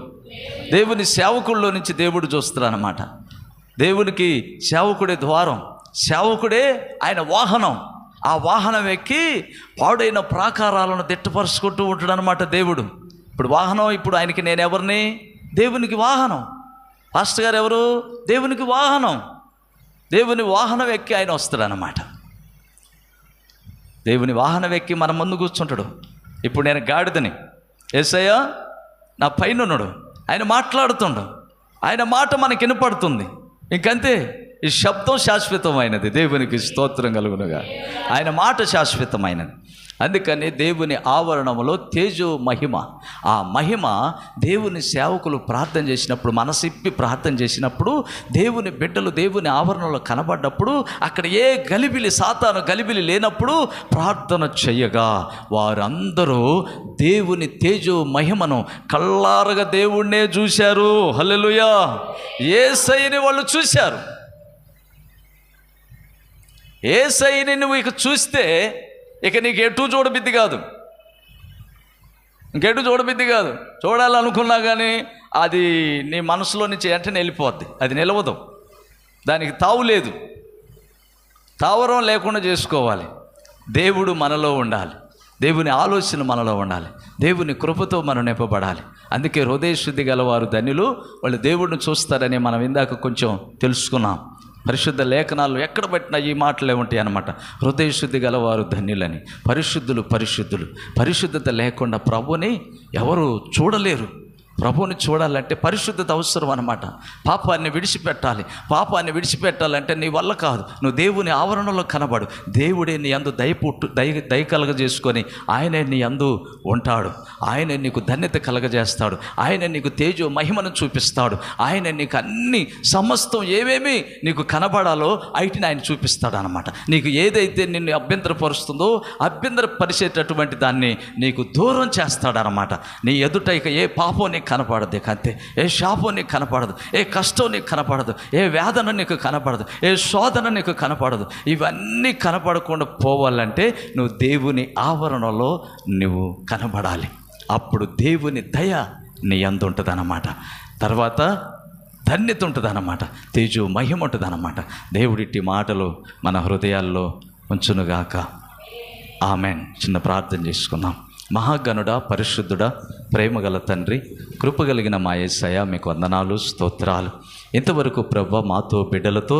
దేవుని సేవకుల్లో నుంచి దేవుడు చూస్తాడు అన్నమాట. దేవునికి సేవకుడే ద్వారం, సేవకుడే ఆయన వాహనం. ఆ వాహనం ఎక్కి పాడైన ప్రాకారాలను దిట్టపరుచుకుంటూ ఉంటాడు అనమాట దేవుడు. ఇప్పుడు వాహనం, ఇప్పుడు ఆయనకి నేను ఎవరిని? దేవునికి వాహనం. పాస్టర్ గారు ఎవరు? దేవునికి వాహనం. దేవుని వాహనం ఎక్కి ఆయన వస్తాడనమాట. దేవుని వాహనం ఎక్కి మన ముందు కూర్చుంటాడు. ఇప్పుడు నేను గాడిదని, యేసయ్య నా పైన ఉన్నాడు, ఆయన మాట్లాడుతుండు, ఆయన మాట మనకి వినపడుతుంది. ఇంకంతే, ఈ శబ్దం శాశ్వతమైనది. దేవునికి స్తోత్రం కలుగునుగా. ఆయన మాట శాశ్వతమైనది. అందుకని దేవుని ఆవరణంలో తేజో మహిమ, ఆ మహిమ దేవుని సేవకులు ప్రార్థన చేసినప్పుడు, మనసిప్పి ప్రార్థన చేసినప్పుడు, దేవుని బిడ్డలు దేవుని ఆవరణలో కనబడ్డప్పుడు, అక్కడ ఏ గలిబిలి, సాతాను గలిబిలి లేనప్పుడు ప్రార్థన చెయ్యగా వారందరూ దేవుని తేజో మహిమను కళ్ళారగా దేవుణ్ణే చూశారు. హల్లెలూయా. యేసయ్యని వాళ్ళు చూశారు. యేసయ్యని నువ్వు ఇక చూస్తే ఇక నీకు ఎటు చూడబుద్ధి కాదు, ఇంకెటు చూడబుద్ధి కాదు. చూడాలనుకున్నా కానీ అది నీ మనసులో నుంచి వెంటనే వెళ్ళిపోద్ది, అది నిలవదు, దానికి తావు లేదు. తావరం లేకుండా చేసుకోవాలి. దేవుడు మనలో ఉండాలి, దేవుని ఆలోచన మనలో ఉండాలి, దేవుని కృపతో మనం నింపబడాలి. అందుకే హృదయ శుద్ధి గలవారు ధన్యులు, వాళ్ళు దేవుడిని చూస్తారని మనం ఇందాక కొంచెం తెలుసుకున్నాం. పరిశుద్ధ లేఖనాలు ఎక్కడ పట్టినా ఈ మాటలే ఉంటాయి అన్నమాట. హృదయ శుద్ధి గలవారు ధన్యులని. పరిశుద్ధులు. పరిశుద్ధత లేకుండా ప్రభుని ఎవరు చూడలేరు. ప్రభువుని చూడాలంటే పరిశుద్ధత అవసరం అన్నమాట. పాపాన్ని విడిచిపెట్టాలంటే నీ వల్ల కాదు. నువ్వు దేవుని ఆవరణలో కనబడు. దేవుడే నీ అందు దయ కలగజేసుకొని ఆయనే నీ అందు ఉంటాడు. ఆయనే నీకు ధన్యత కలగజేస్తాడు. ఆయనే నీకు తేజో మహిమను చూపిస్తాడు. ఆయనే నీకు అన్ని సమస్తం ఏమేమి నీకు కనబడాలో అయిటిని ఆయన చూపిస్తాడు అన్నమాట. నీకు ఏదైతే నిన్ను అభ్యంతరపరుస్తుందో అభ్యంతరపరిచేటటువంటి దాన్ని నీకు దూరం చేస్తాడనమాట. నీ ఎదుట ఇక ఏ పాపం నీకు కనపడదు, అంతే. ఏ శాపం నీకు కనపడదు, ఏ కష్టం నీకు కనపడదు, ఏ వేదన నీకు కనపడదు, ఏ శోధన నీకు కనపడదు. ఇవన్నీ కనపడకుండా పోవాలంటే నువ్వు దేవుని ఆవరణలో నువ్వు కనబడాలి. అప్పుడు దేవుని దయ నీ యందు ఉంటుంది అన్నమాట. తర్వాత ధన్యత ఉంటుంది అన్నమాట, తేజో మహిమ ఉంటుంది అన్నమాట. దేవుడిట్టి మాటలు మన హృదయాల్లో ఉంచునుగాక. ఆమెన్. చిన్న ప్రార్థన చేసుకుందాం. మహాగణుడా, పరిశుద్ధుడా, ప్రేమగల తండ్రి, కృపగలిగిన మా యేసయ్య, మీకు వందనాలు, స్తోత్రాలు. ఇంతవరకు ప్రభు మాతో బిడ్డలతో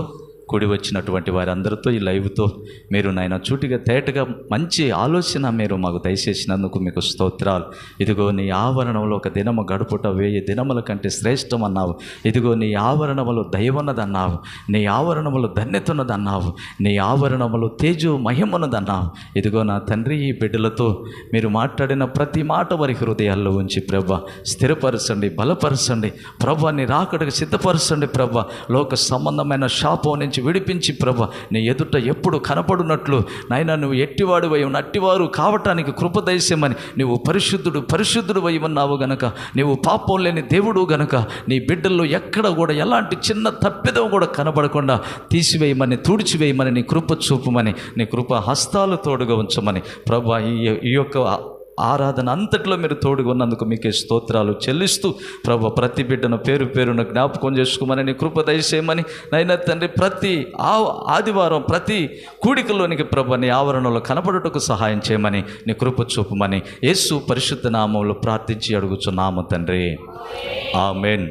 కూడి వచ్చినటువంటి వారందరితో ఈ లైవ్తో మీరు నాయన చూటిగా తేటగా మంచి ఆలోచన మీరు మాకు దయచేసినందుకు మీకు స్తోత్రాలు. ఇదిగో నీ ఆవరణంలో ఒక దినము గడుపుట 1000 దినముల కంటే శ్రేష్టం అన్నావు. ఇదిగో నీ ఆవరణములో దయవన్నదన్నావు, నీ ఆవరణములో ధన్యతన్నదన్నావు, నీ ఆవరణములో తేజో మహిమన్నదన్నావు. ఇదిగో నా తండ్రి, ఈ బిడ్డలతో మీరు మాట్లాడిన ప్రతి మాట వారి హృదయాల్లో ఉంచి ప్రభ స్థిరపరచండి, బలపరచండి ప్రభ. నీ రాకడకు సిద్ధపరచండి ప్రభ. లోక సంబంధమైన శాపం నుంచి విడిపించి ప్రభ నీ ఎదుట ఎప్పుడు కనపడునట్లు నాయన నువ్వు ఎట్టివాడు అయి అట్టివారు కావటానికి కృప దయచేయమని. నువ్వు పరిశుద్ధుడు అయి ఉన్నావు గనక, నువ్వు పాపం లేని దేవుడు గనక నీ బిడ్డల్లో ఎక్కడ కూడా ఎలాంటి చిన్న తప్పిదం కూడా కనబడకుండా తీసివేయమని, తుడిచివేయమని, నీ కృప చూపమని, నీ కృప హస్తాలు తోడుగా ఉంచమని ప్రభా. ఈ యొక్క ఆరాధన అంతట్లో మీరు తోడుగా ఉన్నందుకు మీకే స్తోత్రాలు చెల్లిస్తూ ప్రభు ప్రతి బిడ్డను పేరు పేరును జ్ఞాపకం చేసుకోమని, నీ కృప దయచేయమని నైనా తండ్రి. ప్రతి ఆదివారం ప్రతి కూడికలోనికి ప్రభు నీ ఆవరణలో కనపడుటకు సహాయం చేయమని, నీ కృప చూపమని యేసు పరిశుద్ధ నామములో ప్రార్థించి అడుగుచున్నాము తండ్రి. ఆమేన్.